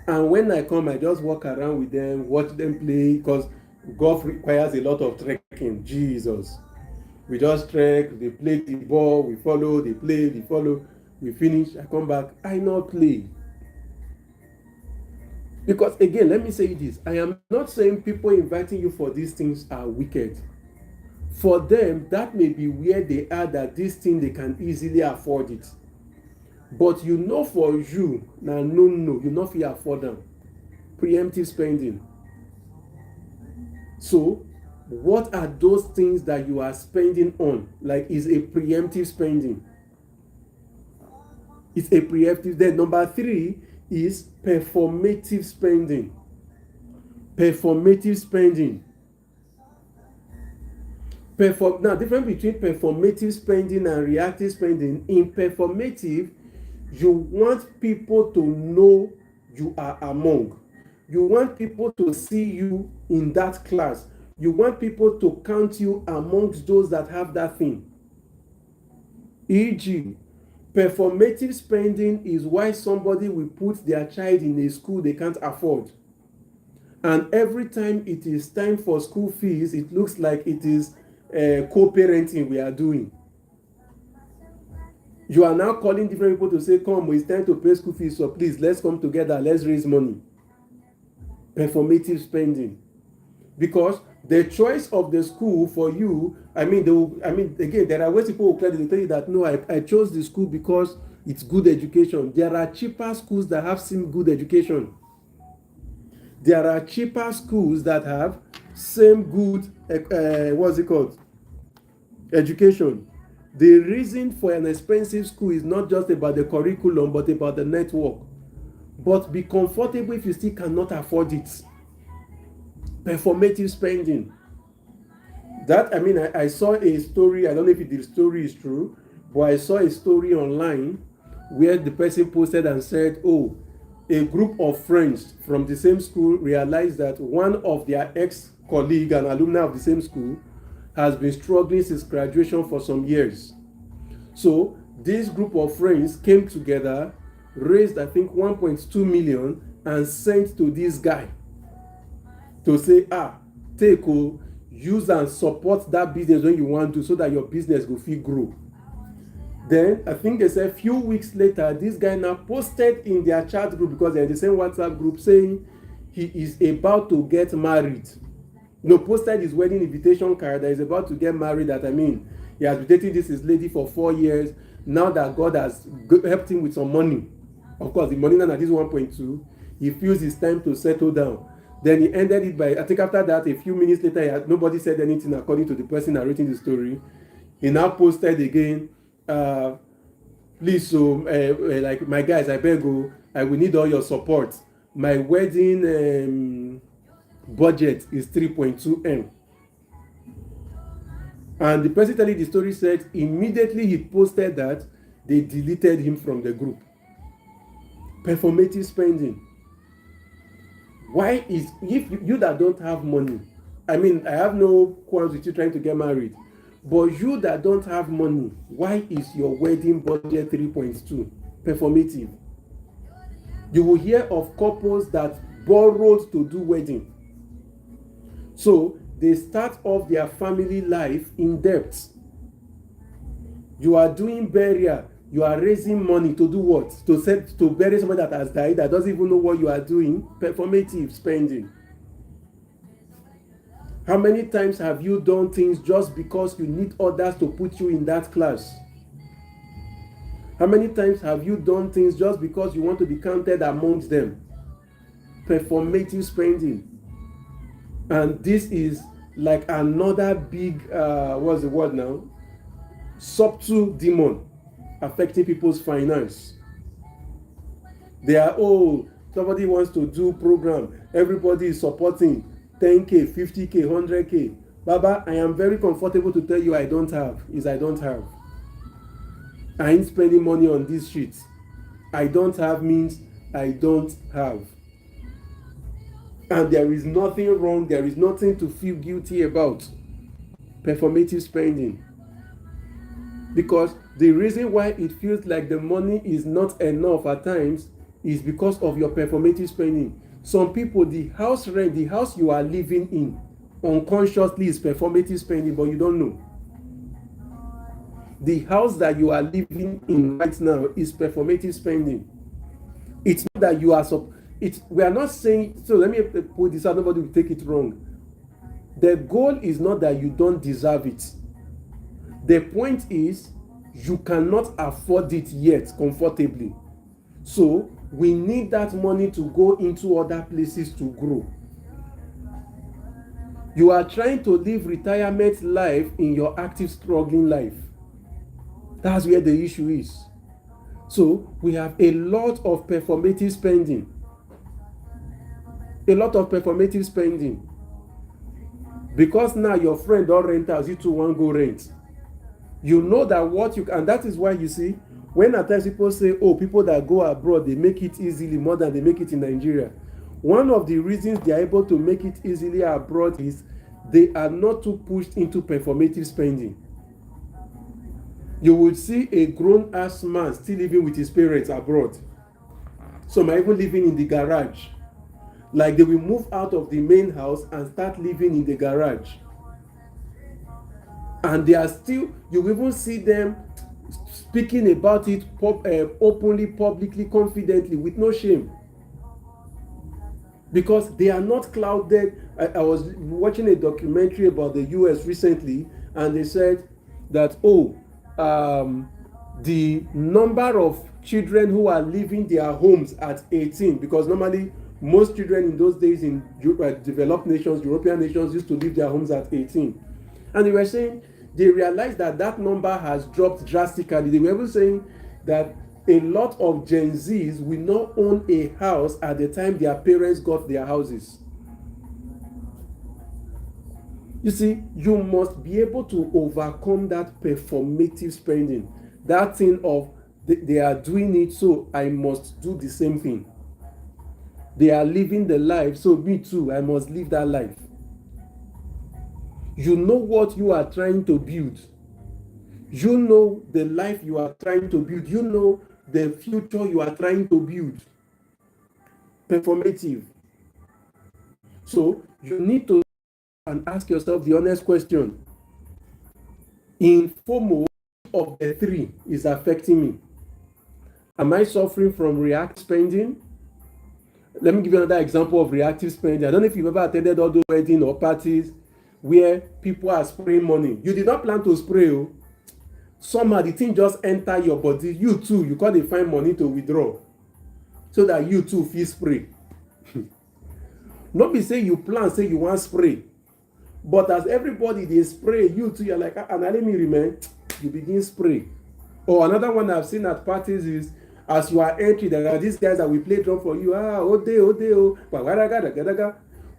And when I come, I just walk around with them, watch them play, because golf requires a lot of trekking. Jesus. We just trek, they play the ball, we follow, they play, they follow, we finish, I come back, I not play. Because again, let me say this, I am not saying people inviting you for these things are wicked. For them, that may be where they are, that this thing they can easily afford it. But you know for you, no, you know if you afford them. Preemptive spending. So, what are those things that you are spending on? Like, is a preemptive spending. It's a preemptive. Then number 3 is performative spending. Performative spending. Now, difference between performative spending and reactive spending. In performative, you want people to know you are among. You want people to see you in that class. You want people to count you amongst those that have that thing. E.g., performative spending is why somebody will put their child in a school they can't afford. And every time it is time for school fees, it looks like it is co-parenting we are doing. You are now calling different people to say, come, it's time to pay school fees, so please, let's come together, let's raise money. Performative spending. Because the choice of the school for you, again, there are ways people will tell you that, no, I chose the school because it's good education. There are cheaper schools that have same good education. There are cheaper schools that have same good, education. The reason for an expensive school is not just about the curriculum, but about the network. But be comfortable if you still cannot afford it. Performative spending. I saw a story, I don't know if the story is true, but I saw a story online where the person posted and said, oh, a group of friends from the same school realized that one of their ex-colleague and alumni of the same school has been struggling since graduation for some years. So this group of friends came together, raised I think 1.2 million and sent to this guy to say, take use and support that business when you want to, so that your business will fit grow. Then I think they said a few weeks later, this guy now posted in their chat group, because they're in the same WhatsApp group, saying he is about to get married. Posted his wedding invitation card that he's about to get married. He has been dating this lady for 4 years. Now that God has helped him with some money, of course, the money now at this 1.2, he feels it's time to settle down. Then he ended it by, I think after that, a few minutes later, nobody said anything according to the person narrating the story. He now posted again, please, like, my guys, I beg you, I will need all your support. My wedding budget is 3.2 M. And the person telling the story said immediately he posted that, they deleted him from the group. Performative spending. Why is, if you that don't have money, I have no quarrels with you trying to get married, but you that don't have money, why is your wedding budget 3.2? Performative. You will hear of couples that borrowed to do wedding. So they start off their family life in debt. You are doing burial. You are raising money to do what? To bury somebody that has died, that doesn't even know what you are doing. Performative spending. How many times have you done things just because you need others to put you in that class? How many times have you done things just because you want to be counted amongst them? Performative spending. And this is like another big, what's the word now? Subtle demon affecting people's finance. They are, somebody wants to do program, everybody is supporting 10K, 50K, 100K. Baba, I am very comfortable to tell you I don't have. I ain't spending money on these sheets. I don't have means I don't have. And there is nothing wrong, there is nothing to feel guilty about. Performative spending. Because the reason why it feels like the money is not enough at times is because of your performative spending. Some people, the house rent, the house you are living in, unconsciously is performative spending, but you don't know. The house that you are living in right now is performative spending. It's not that you are we are not saying, so let me put this out, nobody will take it wrong. The goal is not that you don't deserve it. The point is, you cannot afford it yet comfortably. So, we need that money to go into other places to grow. You are trying to live retirement life in your active struggling life. That's where the issue is. So, we have a lot of performative spending. Because now your friend don't rent house, you too won't go rent. You know that and that is why you see, when at times people say, people that go abroad, they make it easily more than they make it in Nigeria. One of the reasons they are able to make it easily abroad is they are not too pushed into performative spending. You will see a grown-ass man still living with his parents abroad. Some are even living in the garage. Like they will move out of the main house and start living in the garage. And they are still, you even see them speaking about it openly, publicly, confidently, with no shame. Because they are not clouded. I was watching a documentary about the US recently, and they said that, the number of children who are leaving their homes at 18, because normally most children in those days in developed nations, European nations, used to leave their homes at 18. And they were saying they realized that that number has dropped drastically. They were even saying that a lot of Gen Zs will not own a house at the time their parents got their houses. You see, you must be able to overcome that performative spending. That thing of they are doing it, so I must do the same thing. They are living the life, so me too, I must live that life. You know what you are trying to build. You know the life you are trying to build. You know the future you are trying to build. Performative. So you need to and ask yourself the honest question. In FOMO, of the three is affecting me? Am I suffering from reactive spending? Let me give you another example of reactive spending. I don't know if you've ever attended all those weddings or parties where people are spraying money. You did not plan to spray. Oh. Somehow the thing just enter your body. You too, you can't find money to withdraw so that you too feel spray. Not be say you plan, say you want spray. But as everybody they spray, you too, you're like, and let me remain, you begin spray. Or another one I've seen at parties is, as you are entering, there are these guys that will play drum for you. Oh.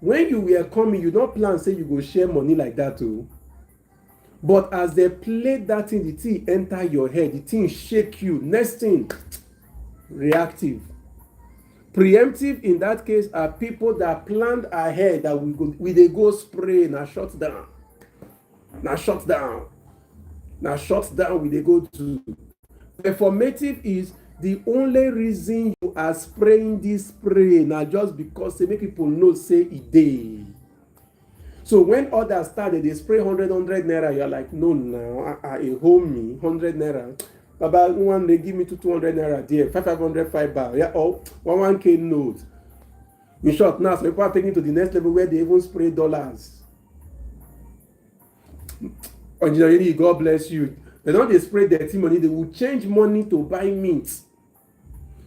When you were coming, you don't plan, say you go share money like that too. But as they play that thing, the thing enter your head, the thing shake you. Next thing, reactive. Preemptive in that case are people that planned ahead that we they go spray now shut down. Now shut down. Now shut down we they go to. Performative is the only reason you are spraying this spray now just because they make people know say it dey. So when others started, they spray 100 naira, you're like, no, a home me 100 naira. About one they give me 200 naira there, 500 5 yeah, or 1K note. In short, now so people are taking to the next level where they even spray dollars. Engineering, God bless you. They don't they spray dirty money, they will change money to buy mint.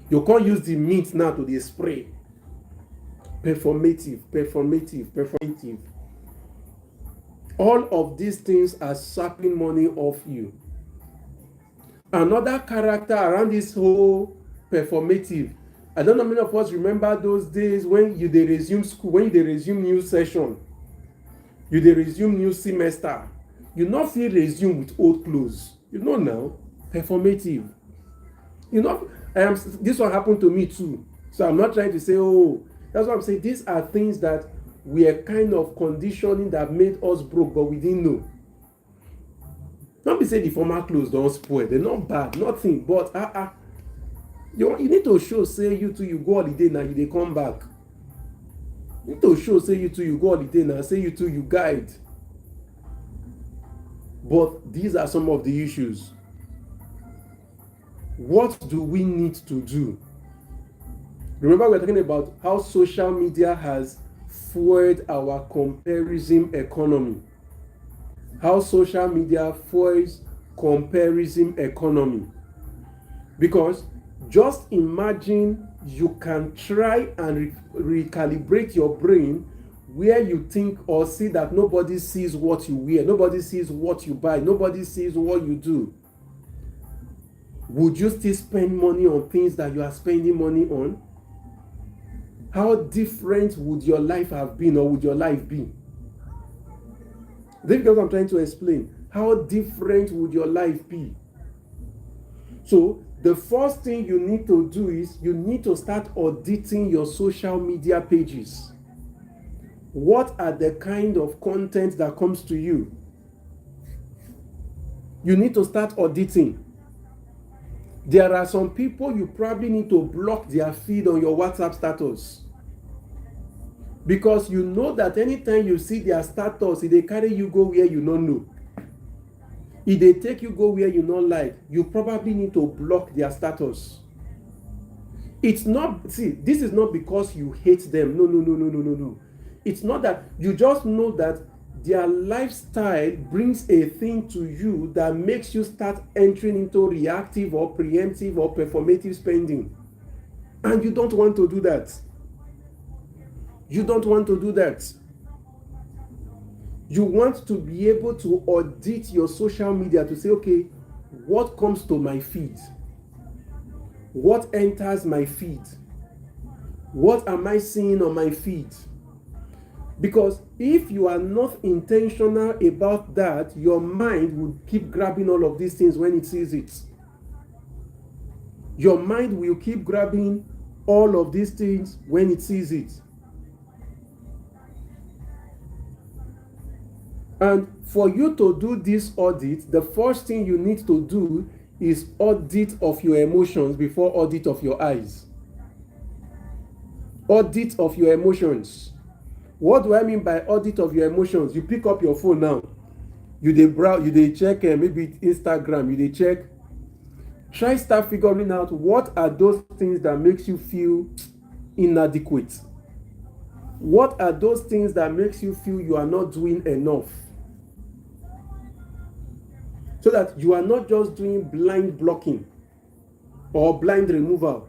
You can't use the mint now to the spray. Performative. All of these things are sapping money off you. Another character around this whole performative, I don't know many of us remember those days when they resume school, when they resume new session, they resume new semester. You not feel resume with old clothes. You know now, performative. You know, this one happened to me too. So I'm not trying to say, that's what I'm saying. These are things that we are kind of conditioning that made us broke, but we didn't know. Don't be saying the former clothes don't spoil. They're not bad, nothing. But you need to show, say you too, you go holiday now, they come back. You need to show, say you too, you go holiday now, say you too, you guide. But these are some of the issues. What do we need to do? Remember, we're talking about how social media has fueled our comparison economy. How social media fuels comparison economy. Because just imagine you can try and recalibrate your brain where you think or see that nobody sees what you wear, nobody sees what you buy, nobody sees what you do. Would you still spend money on things that you are spending money on? How different would your life have been, or would your life be? This is what I'm trying to explain. How different would your life be? So the first thing you need to do is you need to start auditing your social media pages. What are the kind of content that comes to you? You need to start auditing. There are some people you probably need to block their feed on your WhatsApp status. Because you know that anytime you see their status, they carry you go where you don't know. If they take you go where you not like, you probably need to block their status. It's not, see, this is not because you hate them. No. It's not that. You just know that their lifestyle brings a thing to you that makes you start entering into reactive or preemptive or performative spending. And you don't want to do that. You don't want to do that. You want to be able to audit your social media to say, okay, what comes to my feed? What enters my feed? What am I seeing on my feed? Because if you are not intentional about that, your mind will keep grabbing all of these things when it sees it. Your mind will keep grabbing all of these things when it sees it. And for you to do this audit, the first thing you need to do is audit of your emotions before audit of your eyes. Audit of your emotions. What do I mean by audit of your emotions? You pick up your phone now. You dey browse, you dey check maybe Instagram, you dey check. Try start figuring out what are those things that makes you feel inadequate. What are those things that makes you feel you are not doing enough? So that you are not just doing blind blocking or blind removal.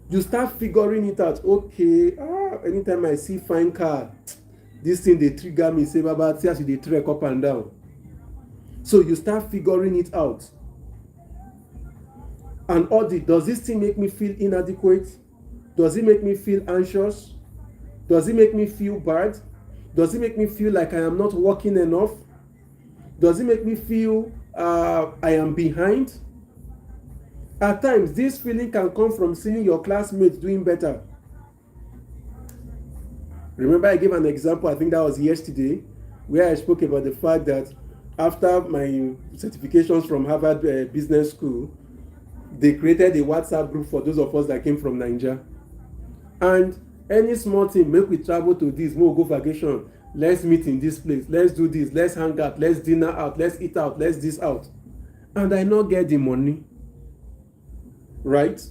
You start figuring it out. Okay, anytime I see fine car, this thing they trigger me, say baba, see as they trek up and down. So you start figuring it out. And audit, does this thing make me feel inadequate? Does it make me feel anxious? Does it make me feel bad? Does it make me feel like I am not working enough? Does it make me feel I am behind? At times, this feeling can come from seeing your classmates doing better. Remember, I gave an example, I think that was yesterday, where I spoke about the fact that after my certifications from Harvard Business School, they created a WhatsApp group for those of us that came from Nigeria. And any small thing, make we travel to this, we'll go vacation, let's meet in this place, let's do this, let's hang out, let's dinner out, let's eat out, let's this out. And I not get the money. Right?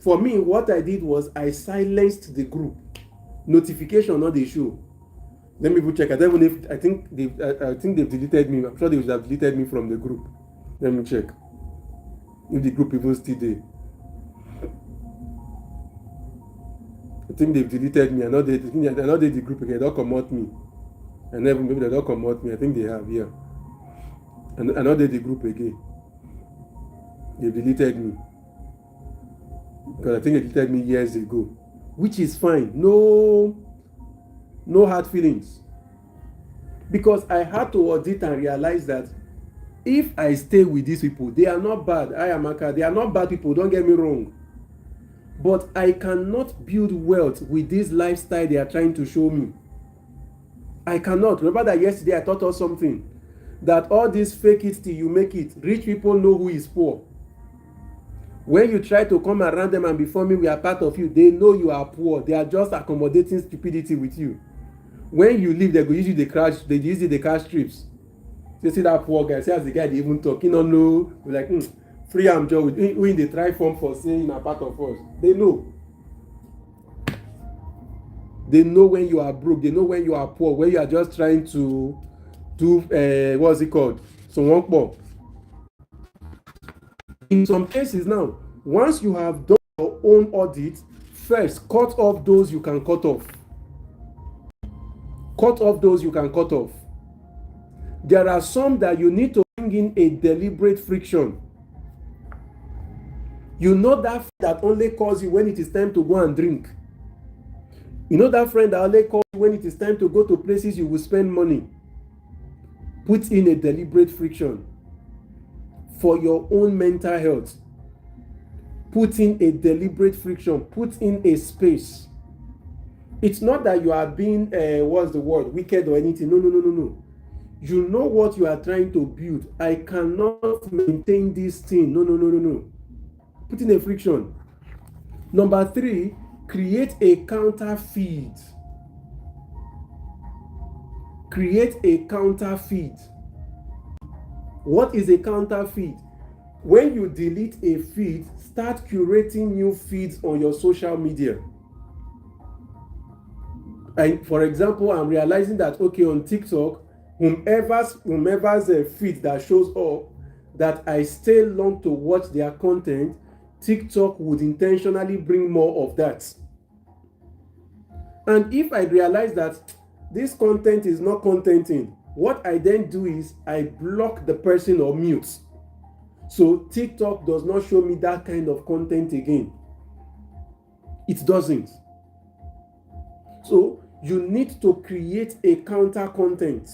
For me, what I did was I silenced the group. Notification not the show. Let me check. I think they've deleted me. I'm sure they would have deleted me from the group. Let me check if the group even still there. I think they've deleted me. I know they the group again. They don't come out me. And then maybe they don't come out me. I think they have here. And I know they the group again. They deleted me because I think they deleted me years ago, which is fine. No hard feelings, because I had to audit and realize that if I stay with these people, they are not bad. They are not bad people, don't get me wrong, but I cannot build wealth with this lifestyle they are trying to show me. I cannot. Remember that yesterday I taught us something, that all this fake it till you make it, rich people know who is poor. When you try to come around them and before me we are part of you, they know you are poor. They are just accommodating stupidity with you. When you leave, they go use you the cash trips. You see that poor guy, see as the guy they even talk, you don't know, like free am job with when they try form for saying a part of us. They know. They know when you are broke, they know when you are poor, when you are just trying to do what's it called? So one more. In some cases now, once you have done your own audit, first cut off those you can cut off. Cut off those you can cut off. There are some that you need to bring in a deliberate friction. You know that that only calls you when it is time to go and drink. You know that friend that only calls you when it is time to go to places you will spend money. Put in a deliberate friction. For your own mental health, put in a deliberate friction, put in a space. It's not that you are being wicked or anything. No. You know what you are trying to build. I cannot maintain this thing. No. Put in a friction. Number 3, create a counter feed. Create a counter feed. What is a counter feed? When you delete a feed, start curating new feeds on your social media. And for example, I'm realizing that okay, on TikTok, whomever's feed that shows up that I stay long to watch their content, TikTok would intentionally bring more of that. And if I realize that this content is not contenting, what I then do is I block the person or mute. So TikTok does not show me that kind of content again. It doesn't. So you need to create a counter content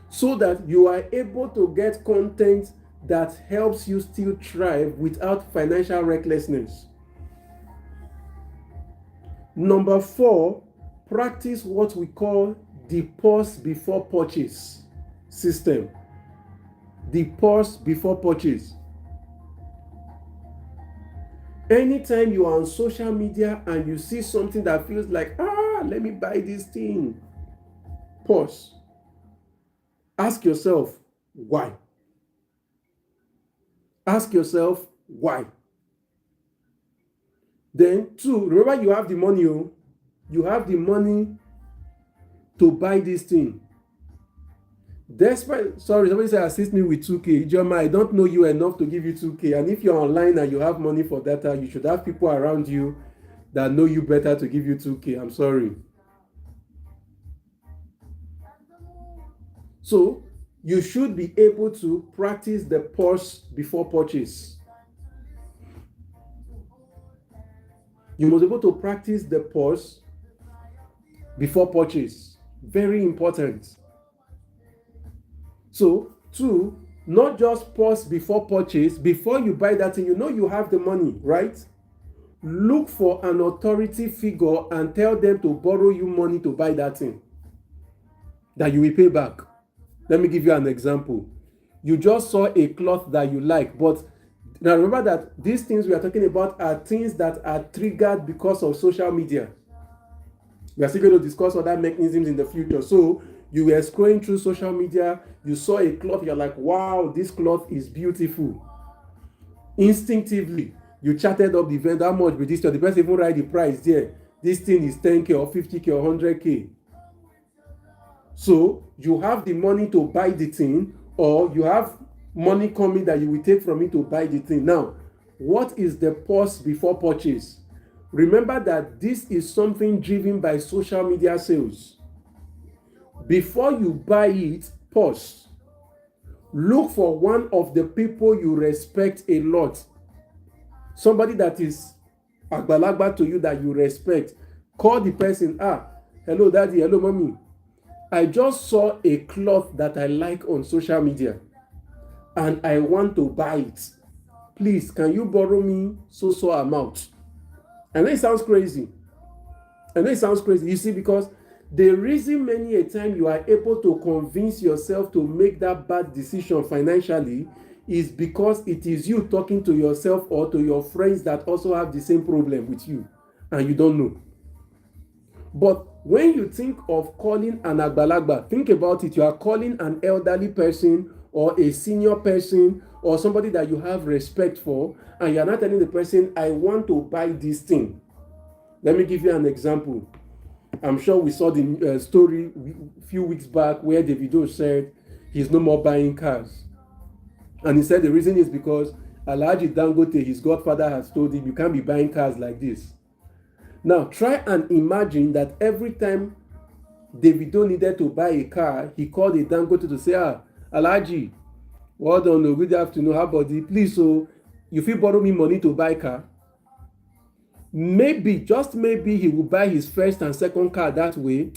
so that you are able to get content that helps you still thrive without financial recklessness. Number 4, practice what we call the pause before purchase system. The pause before purchase. Anytime you are on social media and you see something that feels like, let me buy this thing, pause. Ask yourself, why? Ask yourself, why? Then 2, remember you have the money. You have the money to buy this thing. Somebody said assist me with 2K. Ijoma, I don't know you enough to give you 2K. And if you're online and you have money for data, you should have people around you that know you better to give you 2K. I'm sorry. So you should be able to practice the pause before purchase. You must be able to practice the pause before purchase. Very important. So 2, not just pause before purchase. Before you buy that thing, you know you have the money, right? Look for an authority figure and tell them to borrow you money to buy that thing that you will pay back. Let me give you an example. You just saw a cloth that you like, but now remember that these things we are talking about are things that are triggered because of social media. We are still going to discuss other mechanisms in the future. So you were scrolling through social media, you saw a cloth, you're like, wow, this cloth is beautiful. Instinctively, you chatted up the vendor, how much with this? The person even write the price there. This thing is 10K or 50K or 100K. So you have the money to buy the thing, or you have money coming that you will take from it to buy the thing. Now, what is the pause before purchase? Remember that this is something driven by social media sales. Before you buy it, pause. Look for one of the people you respect a lot. Somebody that is agbalagba to you that you respect. Call the person. Hello daddy, hello mommy. I just saw a cloth that I like on social media and I want to buy it. Please, can you borrow me so amount? I know it sounds crazy. You see, because the reason many a time you are able to convince yourself to make that bad decision financially is because it is you talking to yourself or to your friends that also have the same problem with you and you don't know. But when you think of calling an agbalagba, think about it. You are calling an elderly person or a senior person or somebody that you have respect for, and you are not telling the person, I want to buy this thing. Let me give you an example. I'm sure we saw the story a few weeks back where Davido said he's no more buying cars. And he said the reason is because Alhaji Dangote, his godfather, has told him you can't be buying cars like this. Now, try and imagine that every time Davido needed to buy a car, he called a Dangote to say, Alhaji, well done, good afternoon, how about it? Please, so you fit borrow me money to buy car? Maybe, just maybe, he will buy his first and second car that way.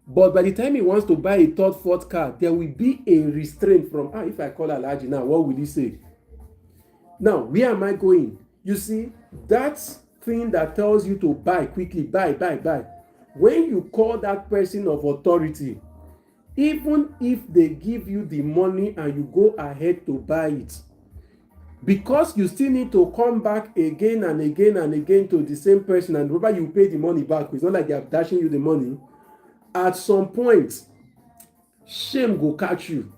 But by the time he wants to buy a third, fourth car, there will be a restraint from, if I call Alhaji now, what will he say? Now, where am I going? You see, that's thing that tells you to buy quickly, buy. When you call that person of authority, even if they give you the money and you go ahead to buy it, because you still need to come back again and again to the same person, and remember you pay the money back. It's not like they are dashing you the money. At some point, shame will catch you.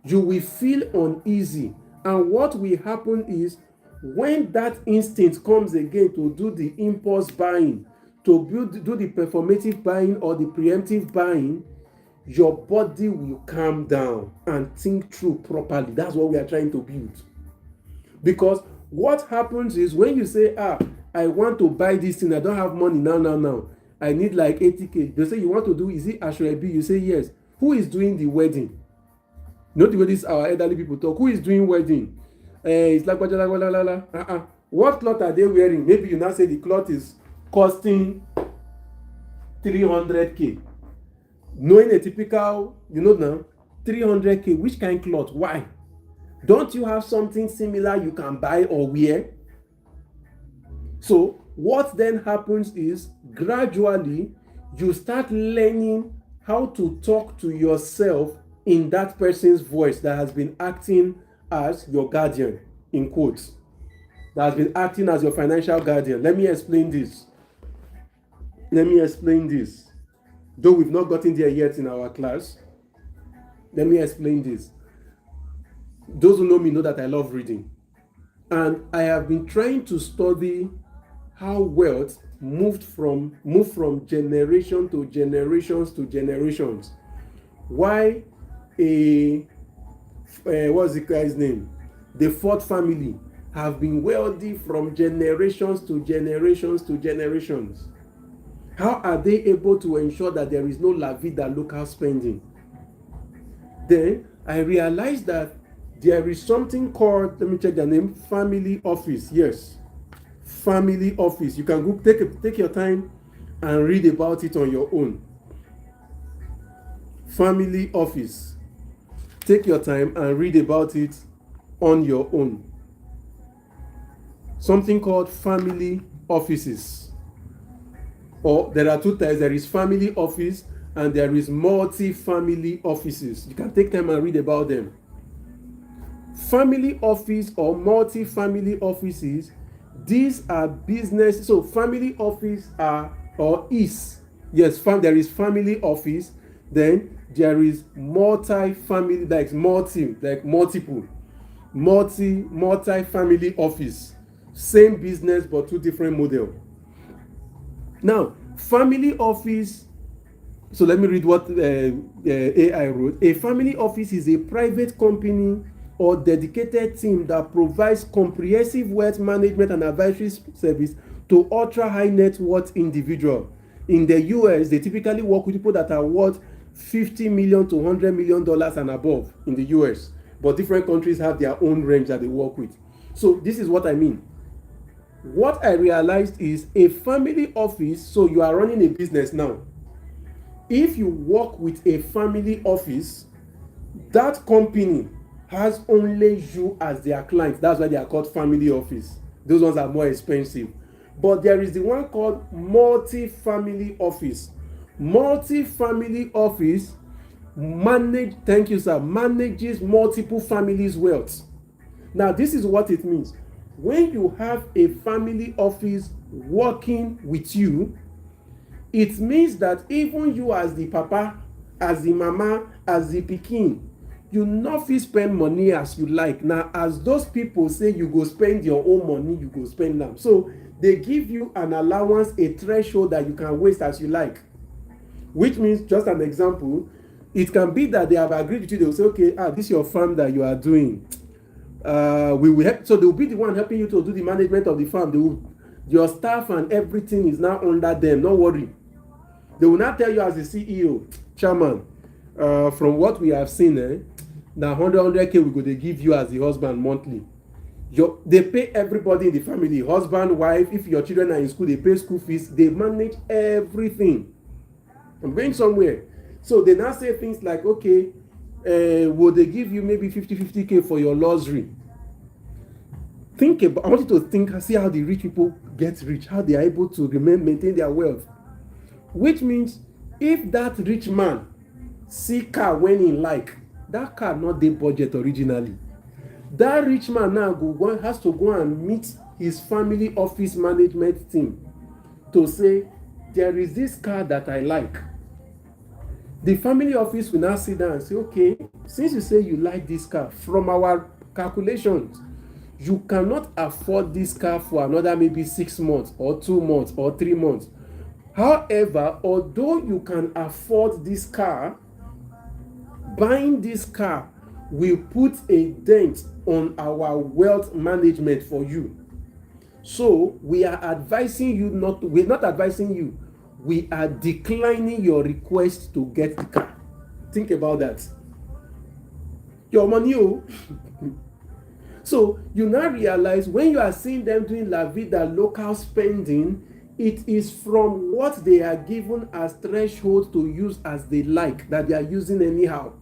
You will feel uneasy. And what will happen is, when that instinct comes again to do the impulse buying, to do the performative buying or the preemptive buying, your body will calm down and think through properly. That's what we are trying to build. Because what happens is, when you say, I want to buy this thing, I don't have money now, I need like 80k. They say, you want to do, is it Ashwebi? You say yes. Who is doing the wedding? Not the way this our elderly people talk. Who is doing wedding? It's like what cloth are they wearing? Maybe you now say the cloth is costing 300k. Knowing a typical, now, 300k, which kind of cloth? Why? Don't you have something similar you can buy or wear? So what then happens is, gradually you start learning how to talk to yourself in that person's voice that has been acting as your guardian, in quotes, that has been acting as your financial guardian. Let me explain this. Though we've not gotten there yet in our class, let me explain this. Those who know me know that I love reading. And I have been trying to study how wealth moved from generation to generations. Why what's the guy's name? The Ford family have been wealthy from generations to generations. How are they able to ensure that there is no La Vida local spending? Then I realized that there is something called, let me check the name, family office. Yes, family office. You can go take your time and read about it on your own. Family office. Take your time and read about it on your own. Something called family offices. Or there are two types. There is family office and there is multi-family offices. You can take time and read about them. Family office or multi-family offices, these are business. So family office are or is, yes, there is family office, then there is multi-family, like multiple, multi-family office. Same business but two different model. Now, family office, so let me read what AI wrote. A family office is a private company or dedicated team that provides comprehensive wealth management and advisory service to ultra high net worth individuals. In the US, they typically work with people that are worth $50 million to $100 million and above in the US. But different countries have their own range that they work with. So this is what I mean. What I realized is a family office, so you are running a business now. If you work with a family office, that company has only you as their client. That's why they are called family office. Those ones are more expensive. But there is the one called multi-family office. Multi-family office manages multiple families' wealth. Now, this is what it means. When you have a family office working with you, it means that even you as the papa, as the mama, as the pikin, you not fit spend money as you like. Now, as those people say you go spend your own money, you go spend them. So they give you an allowance, a threshold that you can waste as you like. Which means, just an example, it can be that they have agreed with you. They will say, okay, this is your farm that you are doing. We will help. So they will be the one helping you to do the management of the farm. Your staff and everything is now under them. Don't worry. They will not tell you as the CEO, chairman, from what we have seen, now 100k we go they give you as the husband monthly. They pay everybody in the family, husband, wife. If your children are in school, they pay school fees. They manage everything. I'm going somewhere. So they now say things like, okay, will they give you maybe 50k for your luxury? I want you to see how the rich people get rich, how they are able to maintain their wealth. Which means, if that rich man see car when he like, that car not the budget originally. That rich man now has to go and meet his family office management team to say, there is this car that I like. The family office will now sit down and say, okay, since you say you like this car, from our calculations, you cannot afford this car for another maybe 6 months or 2 months or 3 months. However, although you can afford this car, buying this car will put a dent on our wealth management for you. So we are advising you not, we're not advising you, we are declining your request to get the car. Think about that. Your money, oh. So you now realize when you are seeing them doing La Vida local spending, it is from what they are given as threshold to use as they like that they are using anyhow.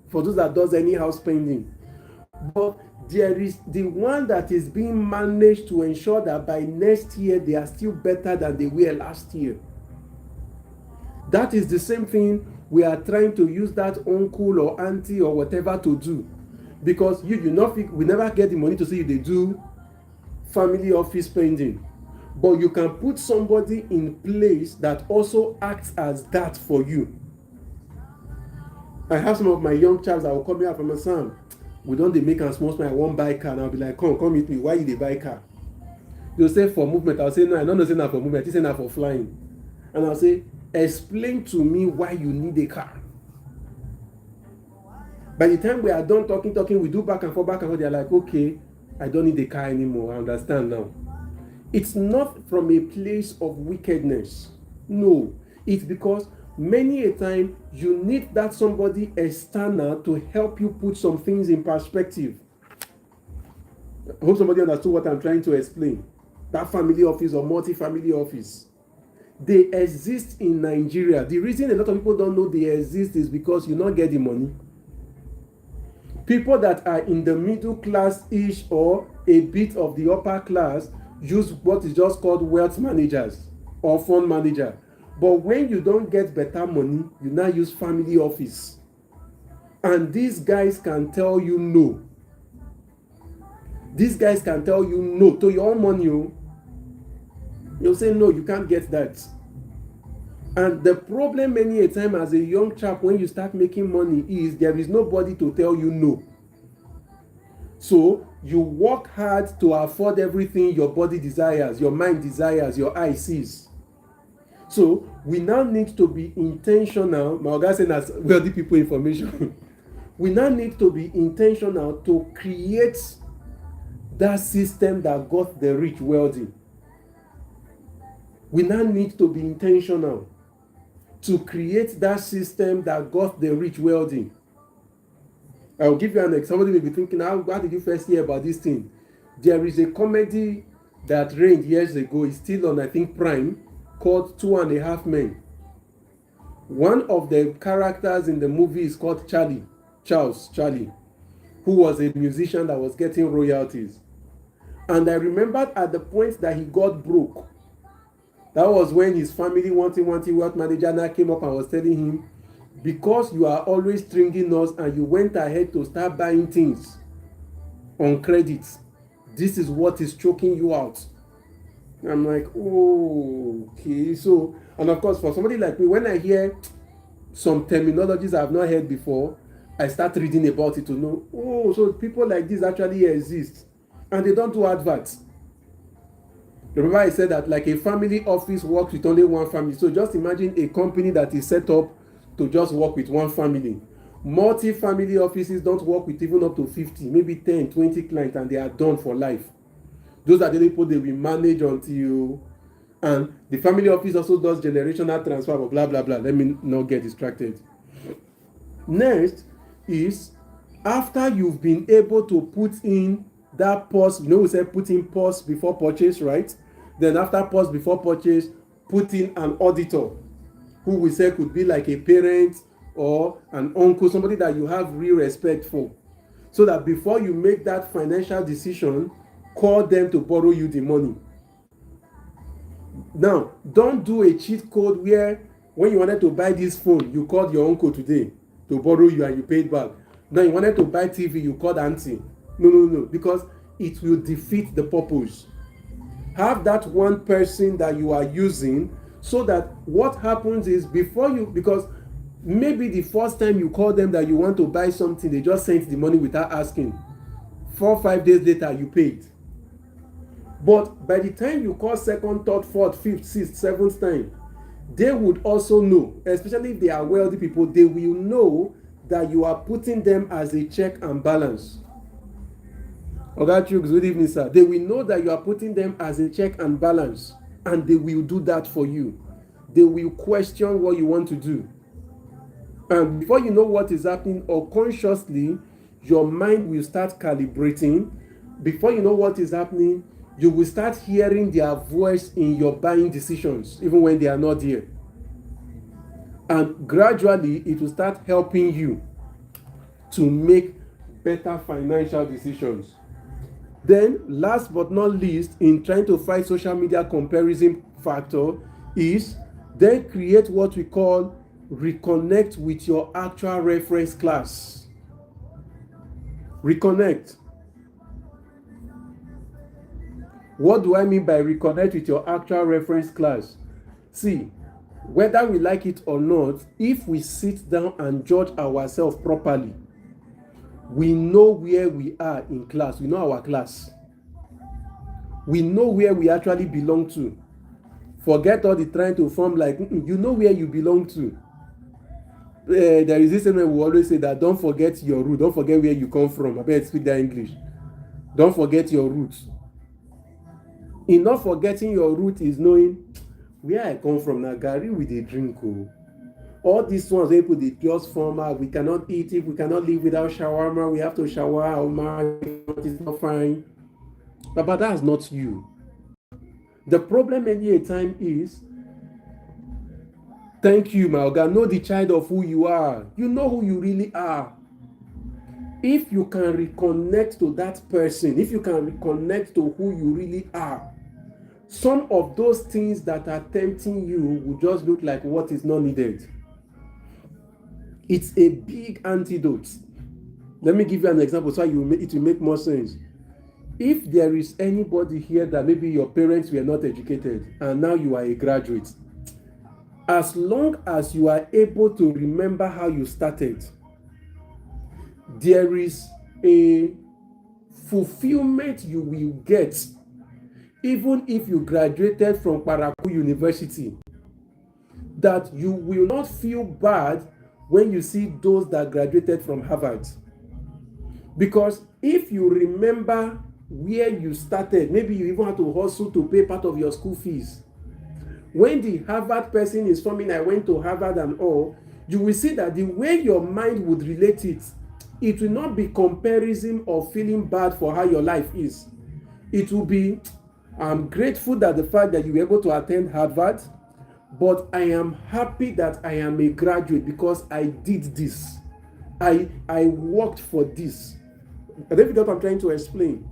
For those that does anyhow spending. But there is the one that is being managed to ensure that by next year they are still better than they were last year. That is the same thing we are trying to use that uncle or auntie or whatever to do. Because we never get the money to say they do family office spending. But you can put somebody in place that also acts as that for you. I have some of my young chaps that will come here from my son. We don't make a small smile, I won't buy car. And I'll be like, come meet me. Why you they buy car? They'll say for movement. I'll say, no, I don't know say that for movement. I say that for flying. And I'll say, explain to me why you need a car. By the time we are done talking, we do back and forth, they're like, okay, I don't need a car anymore. I understand now. It's not from a place of wickedness. No. It's because many a time you need that somebody external to help you put some things in perspective. I hope somebody understood what I'm trying to explain. That family office or multi-family office, they exist in Nigeria. The reason a lot of people don't know they exist is because you don't get the money. People that are in the middle class-ish or a bit of the upper class use what is just called wealth managers or fund manager. But when you don't get better money, you now use family office. And these guys can tell you no. These guys can tell you no to your own money. You'll say, no, you can't get that. And the problem many a time as a young chap when you start making money is there is nobody to tell you no. So you work hard to afford everything your body desires, your mind desires, your eye sees. So we now need to be intentional. My guy saying as wealthy people information. We now need to be intentional to create that system that got the rich wealthy. We now need to be intentional to create that system that got the rich wealthy. I'll give you an example. Somebody may be thinking, how did you first hear about this thing? There is a comedy that reigned years ago. It's still on, I think, Prime, called 2.5 Men. One of the characters in the movie is called Charles, who was a musician that was getting royalties. And I remembered at the point that he got broke. That was when his family wanting wealth manager now came up and was telling him, because you are always stringing us and you went ahead to start buying things on credit, this is what is choking you out. I'm like, oh, okay. So, and of course, for somebody like me, when I hear some terminologies I've not heard before, I start reading about it to know, oh, so people like this actually exist. And they don't do adverts. Remember I said that like a family office works with only one family. So just imagine a company that is set up to just work with one family. Multi-family offices don't work with even up to 50, maybe 10, 20 clients, and they are done for life. Those are the people they will manage until, and the family office also does generational transfer, blah, blah, blah. Let me not get distracted. Next is after you've been able to put in that pause, we said put in pause before purchase, right? Then after pause before purchase, put in an auditor who we say could be like a parent or an uncle, somebody that you have real respect for. So that before you make that financial decision, call them to borrow you the money. Now, don't do a cheat code where when you wanted to buy this phone, you called your uncle today to borrow you and you paid back. Now you wanted to buy TV, you called auntie. No, because it will defeat the purpose. Have that one person that you are using so that what happens is because Maybe the first time you call them that you want to buy something, they just sent the money without asking. 4 or 5 days later, you paid. But by the time you call second, third, fourth, fifth, sixth, seventh time, they would also know, especially if they are wealthy people, they will know that you are putting them as a check and balance. Oga Chooks, good evening, sir. They will know that you are putting them as a check and balance, and they will do that for you. They will question what you want to do. And before you know what is happening, unconsciously, your mind will start calibrating. Before you know what is happening, you will start hearing their voice in your buying decisions, even when they are not here. And gradually, it will start helping you to make better financial decisions. Then, last but not least, in trying to fight social media comparison factor is then create what we call reconnect with your actual reference class. Reconnect. What do I mean by reconnect with your actual reference class? See, whether we like it or not, if we sit down and judge ourselves properly, we know where we are in class. We know our class. We know where we actually belong to. Forget all the trying to form like, you know where you belong to. There is this thing we always say that don't forget your root. Don't forget where you come from. I better speak that English. Don't forget your roots. In not forgetting your root is knowing where I come from. Now, Gary with a drink. Oh. All these ones, they put the just former. We cannot eat it. We cannot live without shawarma. We have to shawarma. It's not fine. But that's not you. The problem many a time is, thank you, my Oga. Know the child of who you are. You know who you really are. If you can reconnect to that person, if you can reconnect to who you really are, some of those things that are tempting you will just look like what is not needed. It's a big antidote. Let me give you an example so it will make more sense. If there is anybody here that maybe your parents were not educated and now you are a graduate, as long as you are able to remember how you started, there is a fulfillment you will get even if you graduated from Parakou University, that you will not feel bad when you see those that graduated from Harvard. Because if you remember where you started, maybe you even have to hustle to pay part of your school fees. When the Harvard person is forming, I went to Harvard and all, you will see that the way your mind would relate it, it will not be comparison or feeling bad for how your life is. It will be, I'm grateful that the fact that you were able to attend Harvard, but I am happy that I am a graduate because I did this. I worked for this. I don't know what I'm trying to explain.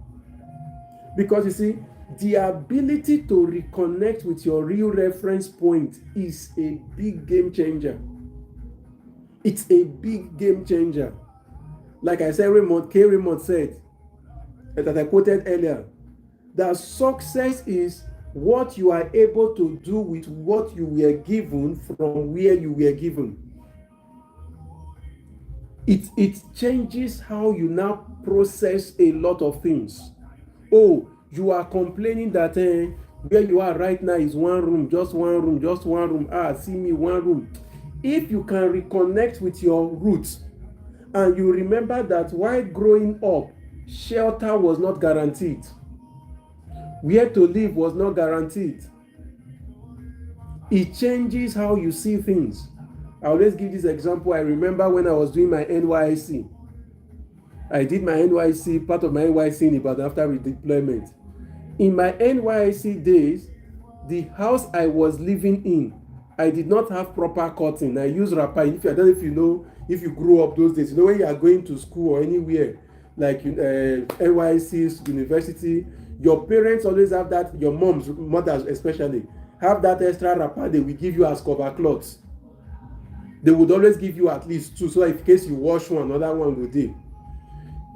Because you see, the ability to reconnect with your real reference point is a big game changer. It's a big game changer. Like I said, Raymond said, that I quoted earlier, that success is what you are able to do with what you were given from where you were given. It changes how you now process a lot of things. Oh, you are complaining that where you are right now is one room, just one room, just one room. See me, one room. If you can reconnect with your roots and you remember that while growing up, shelter was not guaranteed. Where to live was not guaranteed. It changes how you see things. I always give this example. I remember when I was doing my NYSC. I did my NYSC, part of my NYSC in Ibadan after redeployment. In my NYSC days, the house I was living in, I did not have proper curtain. I used wrapper. I don't know if you know, if you grew up those days, you know when you are going to school or anywhere, like NYSC, university, your parents always have that, your mothers especially, have that extra wrapper they will give you as cover cloths. They would always give you at least two, so that in case you wash one, another one will do.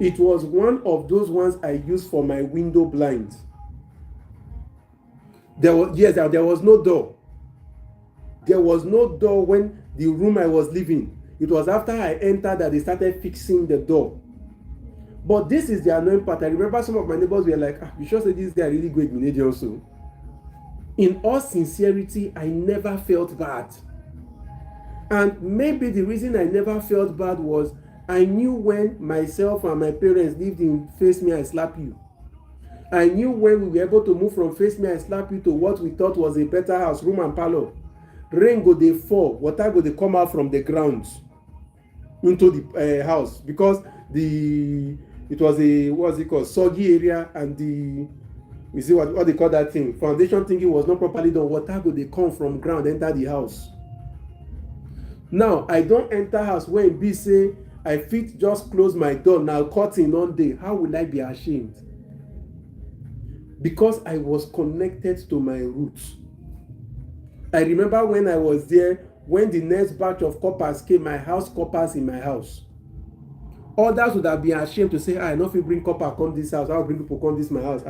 It was one of those ones I used for my window blinds. There was no door. There was no door when the room I was living. It was after I entered that they started fixing the door. But this is the annoying part. I remember some of my neighbors were like, you sure say this guy really good in also? In all sincerity, I never felt bad. And maybe the reason I never felt bad was I knew when myself and my parents lived in Face Me, I Slap You. I knew when we were able to move from Face Me, I Slap You to what we thought was a better house, room and parlor. Rain go dey fall, water go dey come out from the ground into the house, because it was a, what's it called, soggy area, and you see what they call that thing, foundation thinking was not properly done. Water go dey come from ground enter the house. Now I don't enter house when be say I fit just close my door now, curtain on day. How will I be ashamed? Because I was connected to my roots. I remember when I was there, when the next batch of coppers came, my house coppers in my house. Others would have been ashamed to say, if you bring copper come this house, I'll bring people come this my house.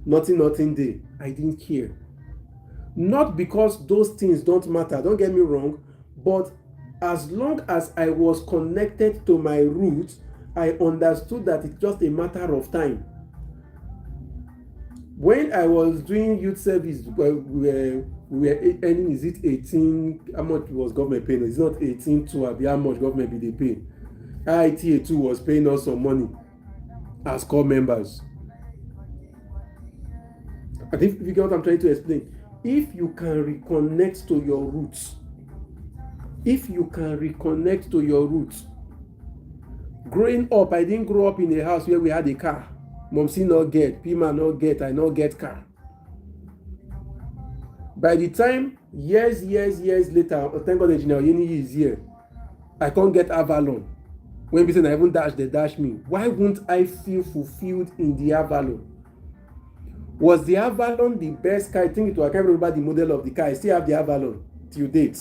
Nothing there. I didn't care. Not because those things don't matter, don't get me wrong, but as long as I was connected to my roots, I understood that it's just a matter of time. When I was doing youth service, we were earning, is it 18? How much was government paying? It's not 18 to how much government be they pay. IITA 2 was paying us some money as core members. I think if you get what I'm trying to explain, if you can reconnect to your roots, growing up, I didn't grow up in a house where we had a car. Momsi not get, Pima not get, I not get car. By the time, years later, thank God Engineer Oyeni is here, I can't get Avalon. When we say I even dash, they dash me. Why won't I feel fulfilled in the Avalon? Was the Avalon the best car? I think it was, I can't remember the model of the car. I still have the Avalon till date.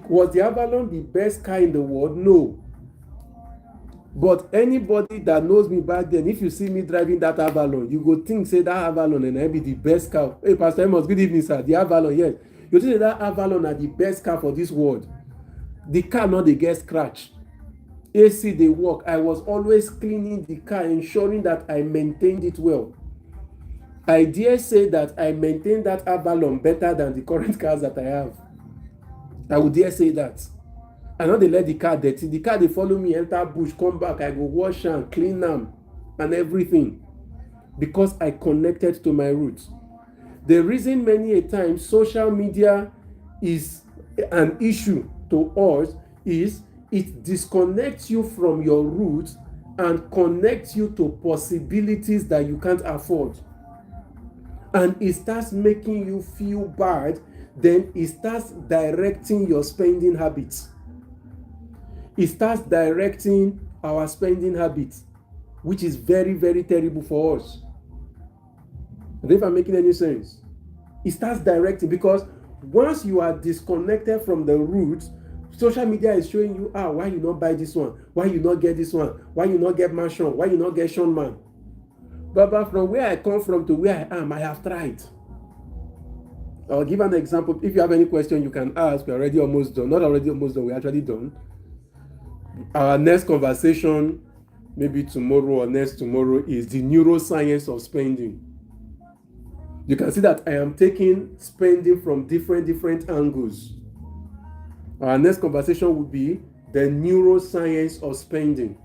Was the Avalon the best car in the world? No. But anybody that knows me back then, if you see me driving that Avalon, you go think, say that Avalon and I be the best car. Hey, Pastor Amos, good evening, sir. The Avalon, yes. You think that Avalon are the best car for this world. The car not they get scratch. AC they work. I was always cleaning the car, ensuring that I maintained it well. I dare say that I maintained that Avalon better than the current cars that I have. I would dare say that. I know they let the car dirty. The car they follow me, enter bush, come back. I go wash and clean them and everything, because I connected to my roots. The reason many a time social media is an issue to us is it disconnects you from your roots and connects you to possibilities that you can't afford. And it starts making you feel bad, then it starts directing your spending habits. It starts directing our spending habits, which is very, very terrible for us. I don't know if I'm making any sense. It starts directing, because once you are disconnected from the roots, social media is showing you, why you not buy this one? Why you not get this one? Why you not get mansion? Why you not get Sean Man? But from where I come from to where I am, I have tried. I'll give an example. If you have any question, you can ask. We're already almost done. Not already almost done. We're actually done. Our next conversation, maybe tomorrow or next tomorrow, is the neuroscience of spending. You can see that I am taking spending from different angles. Our next conversation will be the neuroscience of spending,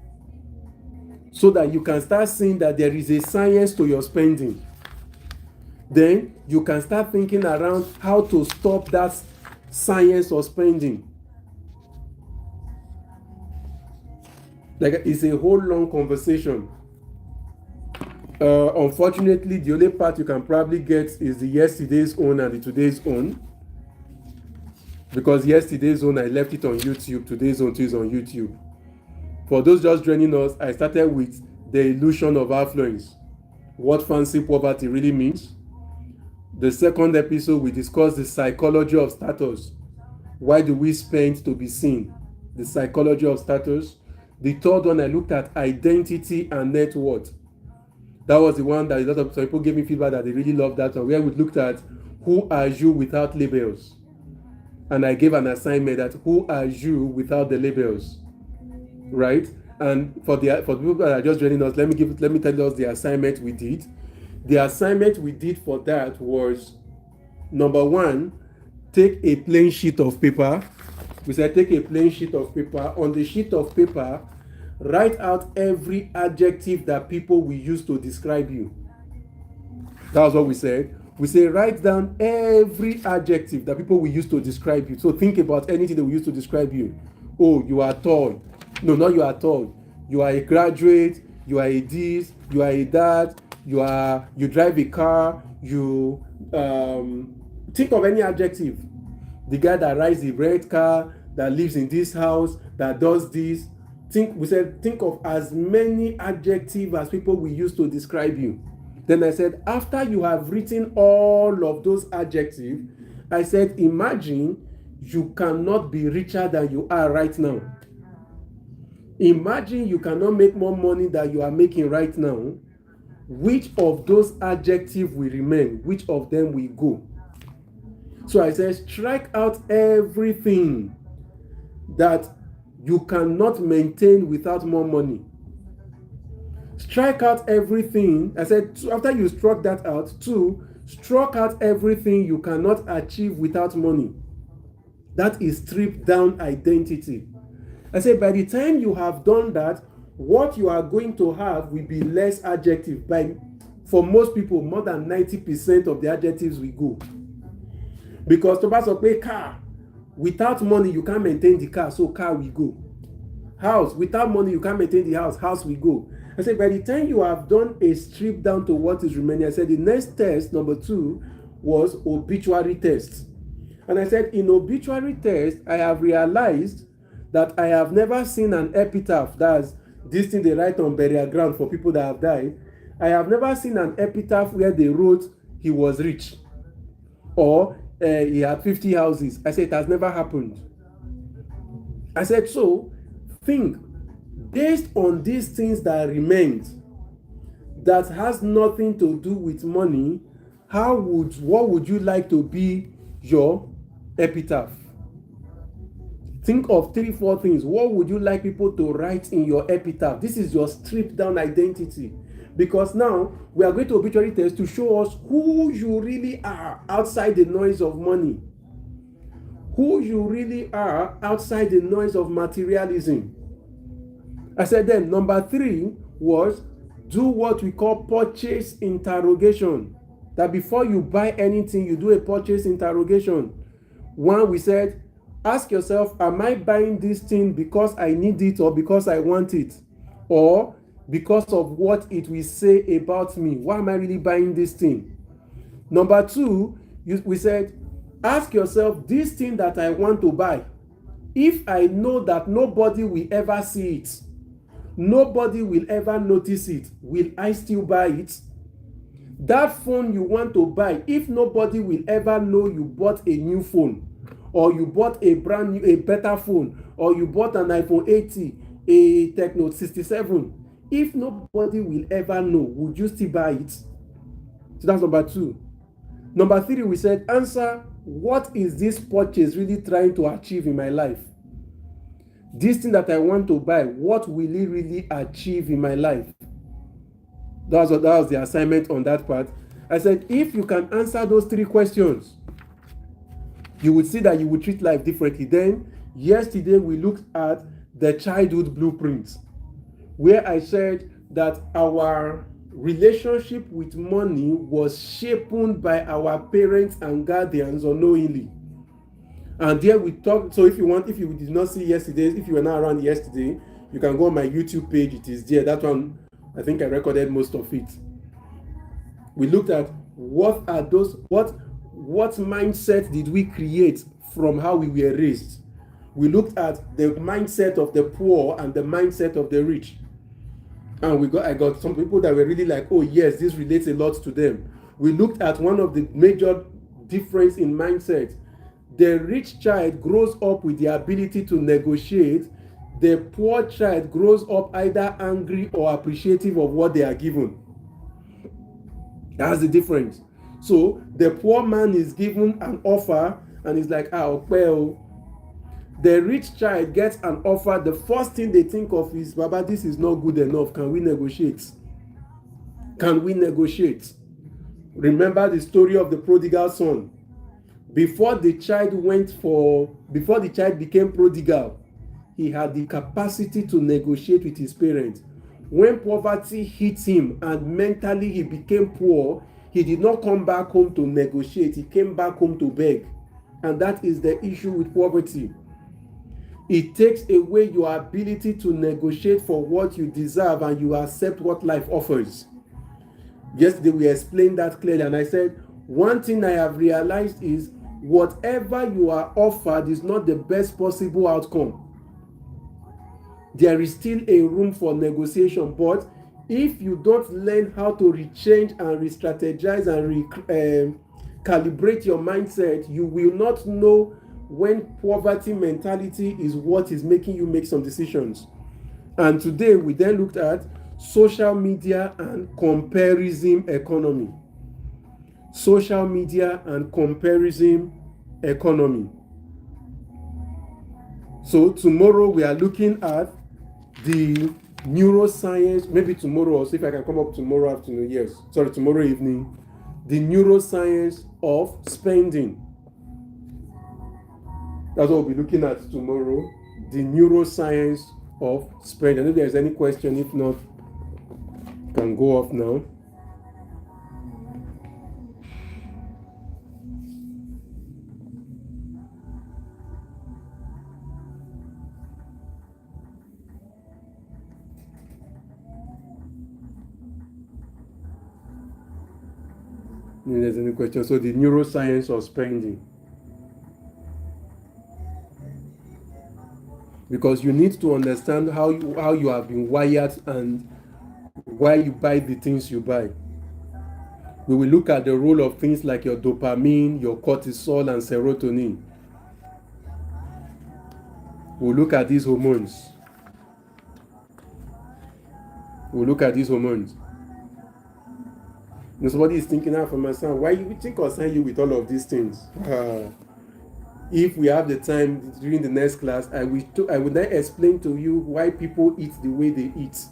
so that you can start seeing that there is a science to your spending. Then you can start thinking around how to stop that science of spending. Like, it's a whole long conversation. Unfortunately, the only part you can probably get is the yesterday's own and the today's own. Because yesterday's own, I left it on YouTube. Today's own is on YouTube. For those just joining us, I started with the illusion of affluence, what fancy poverty really means. The second episode, we discussed the psychology of status. Why do we spend to be seen? The psychology of status. The third one, I looked at identity and net worth. That was the one that a lot of people gave me feedback that they really loved that one, where we looked at who are you without labels. and I gave an assignment that who are you without the labels, right? And for the people that are just joining us, let me tell us the assignment we did. The assignment we did for that was, number one, take a plain sheet of paper. We said take a plain sheet of paper. On the sheet of paper, write out every adjective that people will use to describe you. That was what we said. We say write down every adjective that people will use to describe you. So think about anything they will use to describe you. Oh, you are tall. No, not you are tall. You are a graduate. You are a this. You are a that. You drive a car. You think of any adjective. The guy that rides the red car, that lives in this house, that does this. We said think of as many adjectives as people will use to describe you. Then I said, after you have written all of those adjectives, I said, imagine you cannot be richer than you are right now. Imagine you cannot make more money than you are making right now. Which of those adjectives will remain? Which of them will go? So I said, strike out everything that you cannot maintain without more money. Strike out everything. I said, after you struck that out, struck out everything you cannot achieve without money. That is stripped down identity. I said, by the time you have done that, what you are going to have will be less adjective. For most people, more than 90% of the adjectives will go. Because to pass up a car, without money, you can't maintain the car, so car will go. House, without money, you can't maintain the house will go. I said, by the time you have done a strip down to what is remaining, I said the next test, number 2, was obituary test. And I said, in obituary test, I have realized that I have never seen an epitaph, that's this thing they write on burial ground for people that have died. I have never seen an epitaph where they wrote he was rich or he had 50 houses. I said, it has never happened. I said, so think, based on these things that remained, that has nothing to do with money, what would you like to be your epitaph? Think of 3-4 things. What would you like people to write in your epitaph? This is your stripped down identity. Because now we are going to obituary test to show us who you really are outside the noise of money. Who you really are outside the noise of materialism. I said then, number 3 was do what we call purchase interrogation. That before you buy anything, you do a purchase interrogation. 1, we said, ask yourself, am I buying this thing because I need it or because I want it? Or because of what it will say about me? Why am I really buying this thing? Number 2, we said, ask yourself, this thing that I want to buy, if I know that nobody will ever see it, nobody will ever notice it, will I still buy it? That phone you want to buy, if nobody will ever know you bought a new phone, or you bought a better phone, or you bought an iPhone 80, a Techno 67, if nobody will ever know, would you still buy it? So that's number 2. Number 3, we said, answer, what is this purchase really trying to achieve in my life? This thing that I want to buy, what will it really achieve in my life? That was the assignment on that part. I said, if you can answer those 3 questions, you would see that you would treat life differently. Then, yesterday we looked at the childhood blueprints, where I said that our relationship with money was shaped by our parents and guardians unknowingly. And there we talked. So if you did not see yesterday, if you were not around yesterday, you can go on my YouTube page. It is there. That one, I think I recorded most of it. We looked at what mindset did we create from how we were raised. We looked at the mindset of the poor and the mindset of the rich. And I got some people that were really like, oh yes, this relates a lot to them. We looked at one of the major difference in mindset. The rich child grows up with the ability to negotiate. The poor child grows up either angry or appreciative of what they are given. That's the difference. So the poor man is given an offer and it's like, well, the rich child gets an offer. The first thing they think of is, Baba, this is not good enough. Can we negotiate? Can we negotiate? Remember the story of the prodigal son. Before the child became prodigal, he had the capacity to negotiate with his parents. When poverty hit him and mentally he became poor, he did not come back home to negotiate. He came back home to beg. And that is the issue with poverty. It takes away your ability to negotiate for what you deserve, and you accept what life offers. Yesterday we explained that clearly, and I said, one thing I have realized is whatever you are offered is not the best possible outcome. There is still a room for negotiation, but if you don't learn how to rechange and re-strategize and calibrate your mindset, you will not know when poverty mentality is what is making you make some decisions. And today we then looked at social media and comparison economy. Social media and comparison economy. So tomorrow we are looking at the neuroscience, maybe tomorrow, or see if I can come up tomorrow afternoon, tomorrow evening, the neuroscience of spending. That's what we'll be looking at tomorrow, the neuroscience of spending. I don't know if there's any question. If not, can go off now. If there's any question. So the neuroscience of spending. Because you need to understand how you have been wired and why you buy the things you buy. We will look at the role of things like your dopamine, your cortisol, and serotonin. We'll look at these hormones. And somebody is thinking out for my son, why you think concern you with all of these things? If we have the time during the next class, I will then explain to you why people eat the way they eat.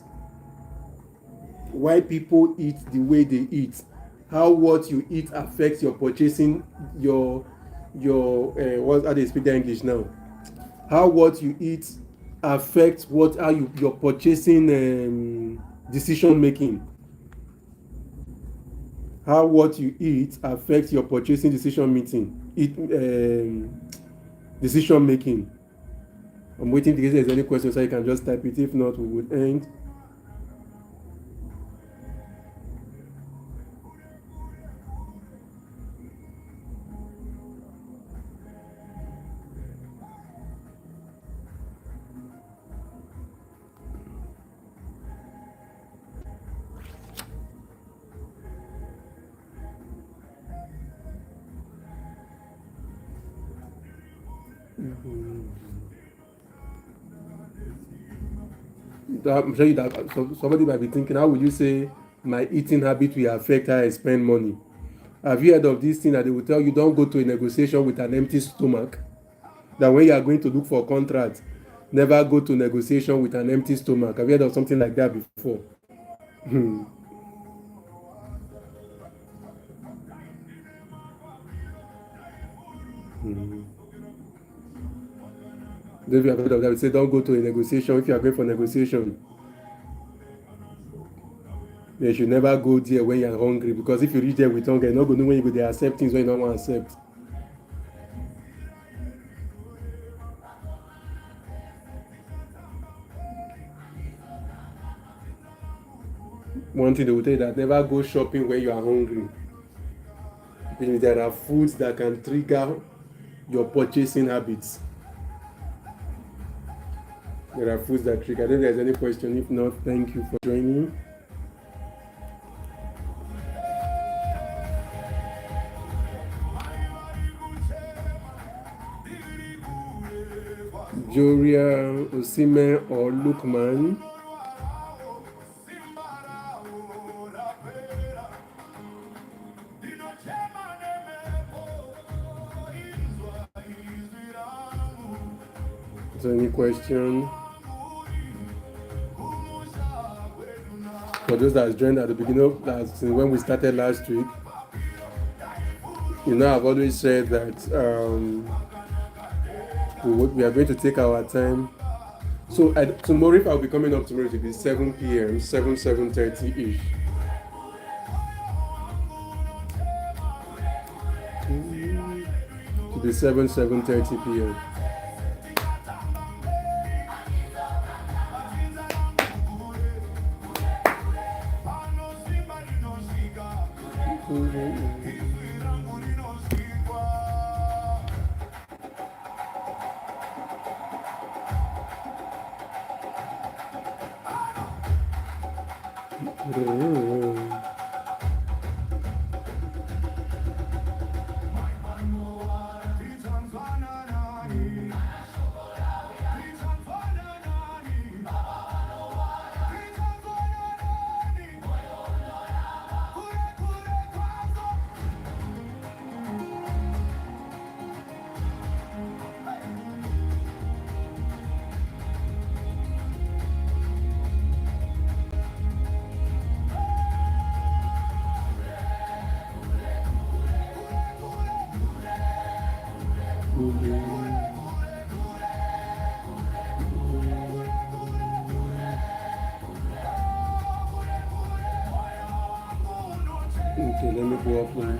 Why people eat the way they eat. How what you eat affects your purchasing, your how do you speak the English now? How what you eat affects your purchasing decision making. How what you eat affects your purchasing decision making. I'm waiting to get if there's any questions, so you can just type it. If not, we would end. I'm sure that somebody might be thinking, how will you say my eating habit will affect how I spend money? Have you heard of this thing that they will tell you, don't go to a negotiation with an empty stomach? That when you are going to look for a contract, never go to negotiation with an empty stomach. Have you heard of something like that before? If you have heard of that, we say don't go to a negotiation. If you are going for negotiation, you should never go there when you are hungry, because if you reach there with hunger, you're not going to know when you go there accept things when you don't want to accept. One thing they will tell you, that never go shopping when you are hungry. Because there are foods that can trigger your purchasing habits. There are foods that trigger. I don't know if there's any question. If not, thank you for joining. Joria, Osimhen, or Lookman. Is there any question? For those that joined at the beginning of when we started last week, I've always said that we are going to take our time. So tomorrow, if I'll be coming up tomorrow, it will be 7 p.m., 7:30 ish. It will be 7:30 p.m. Okay, let me go up one.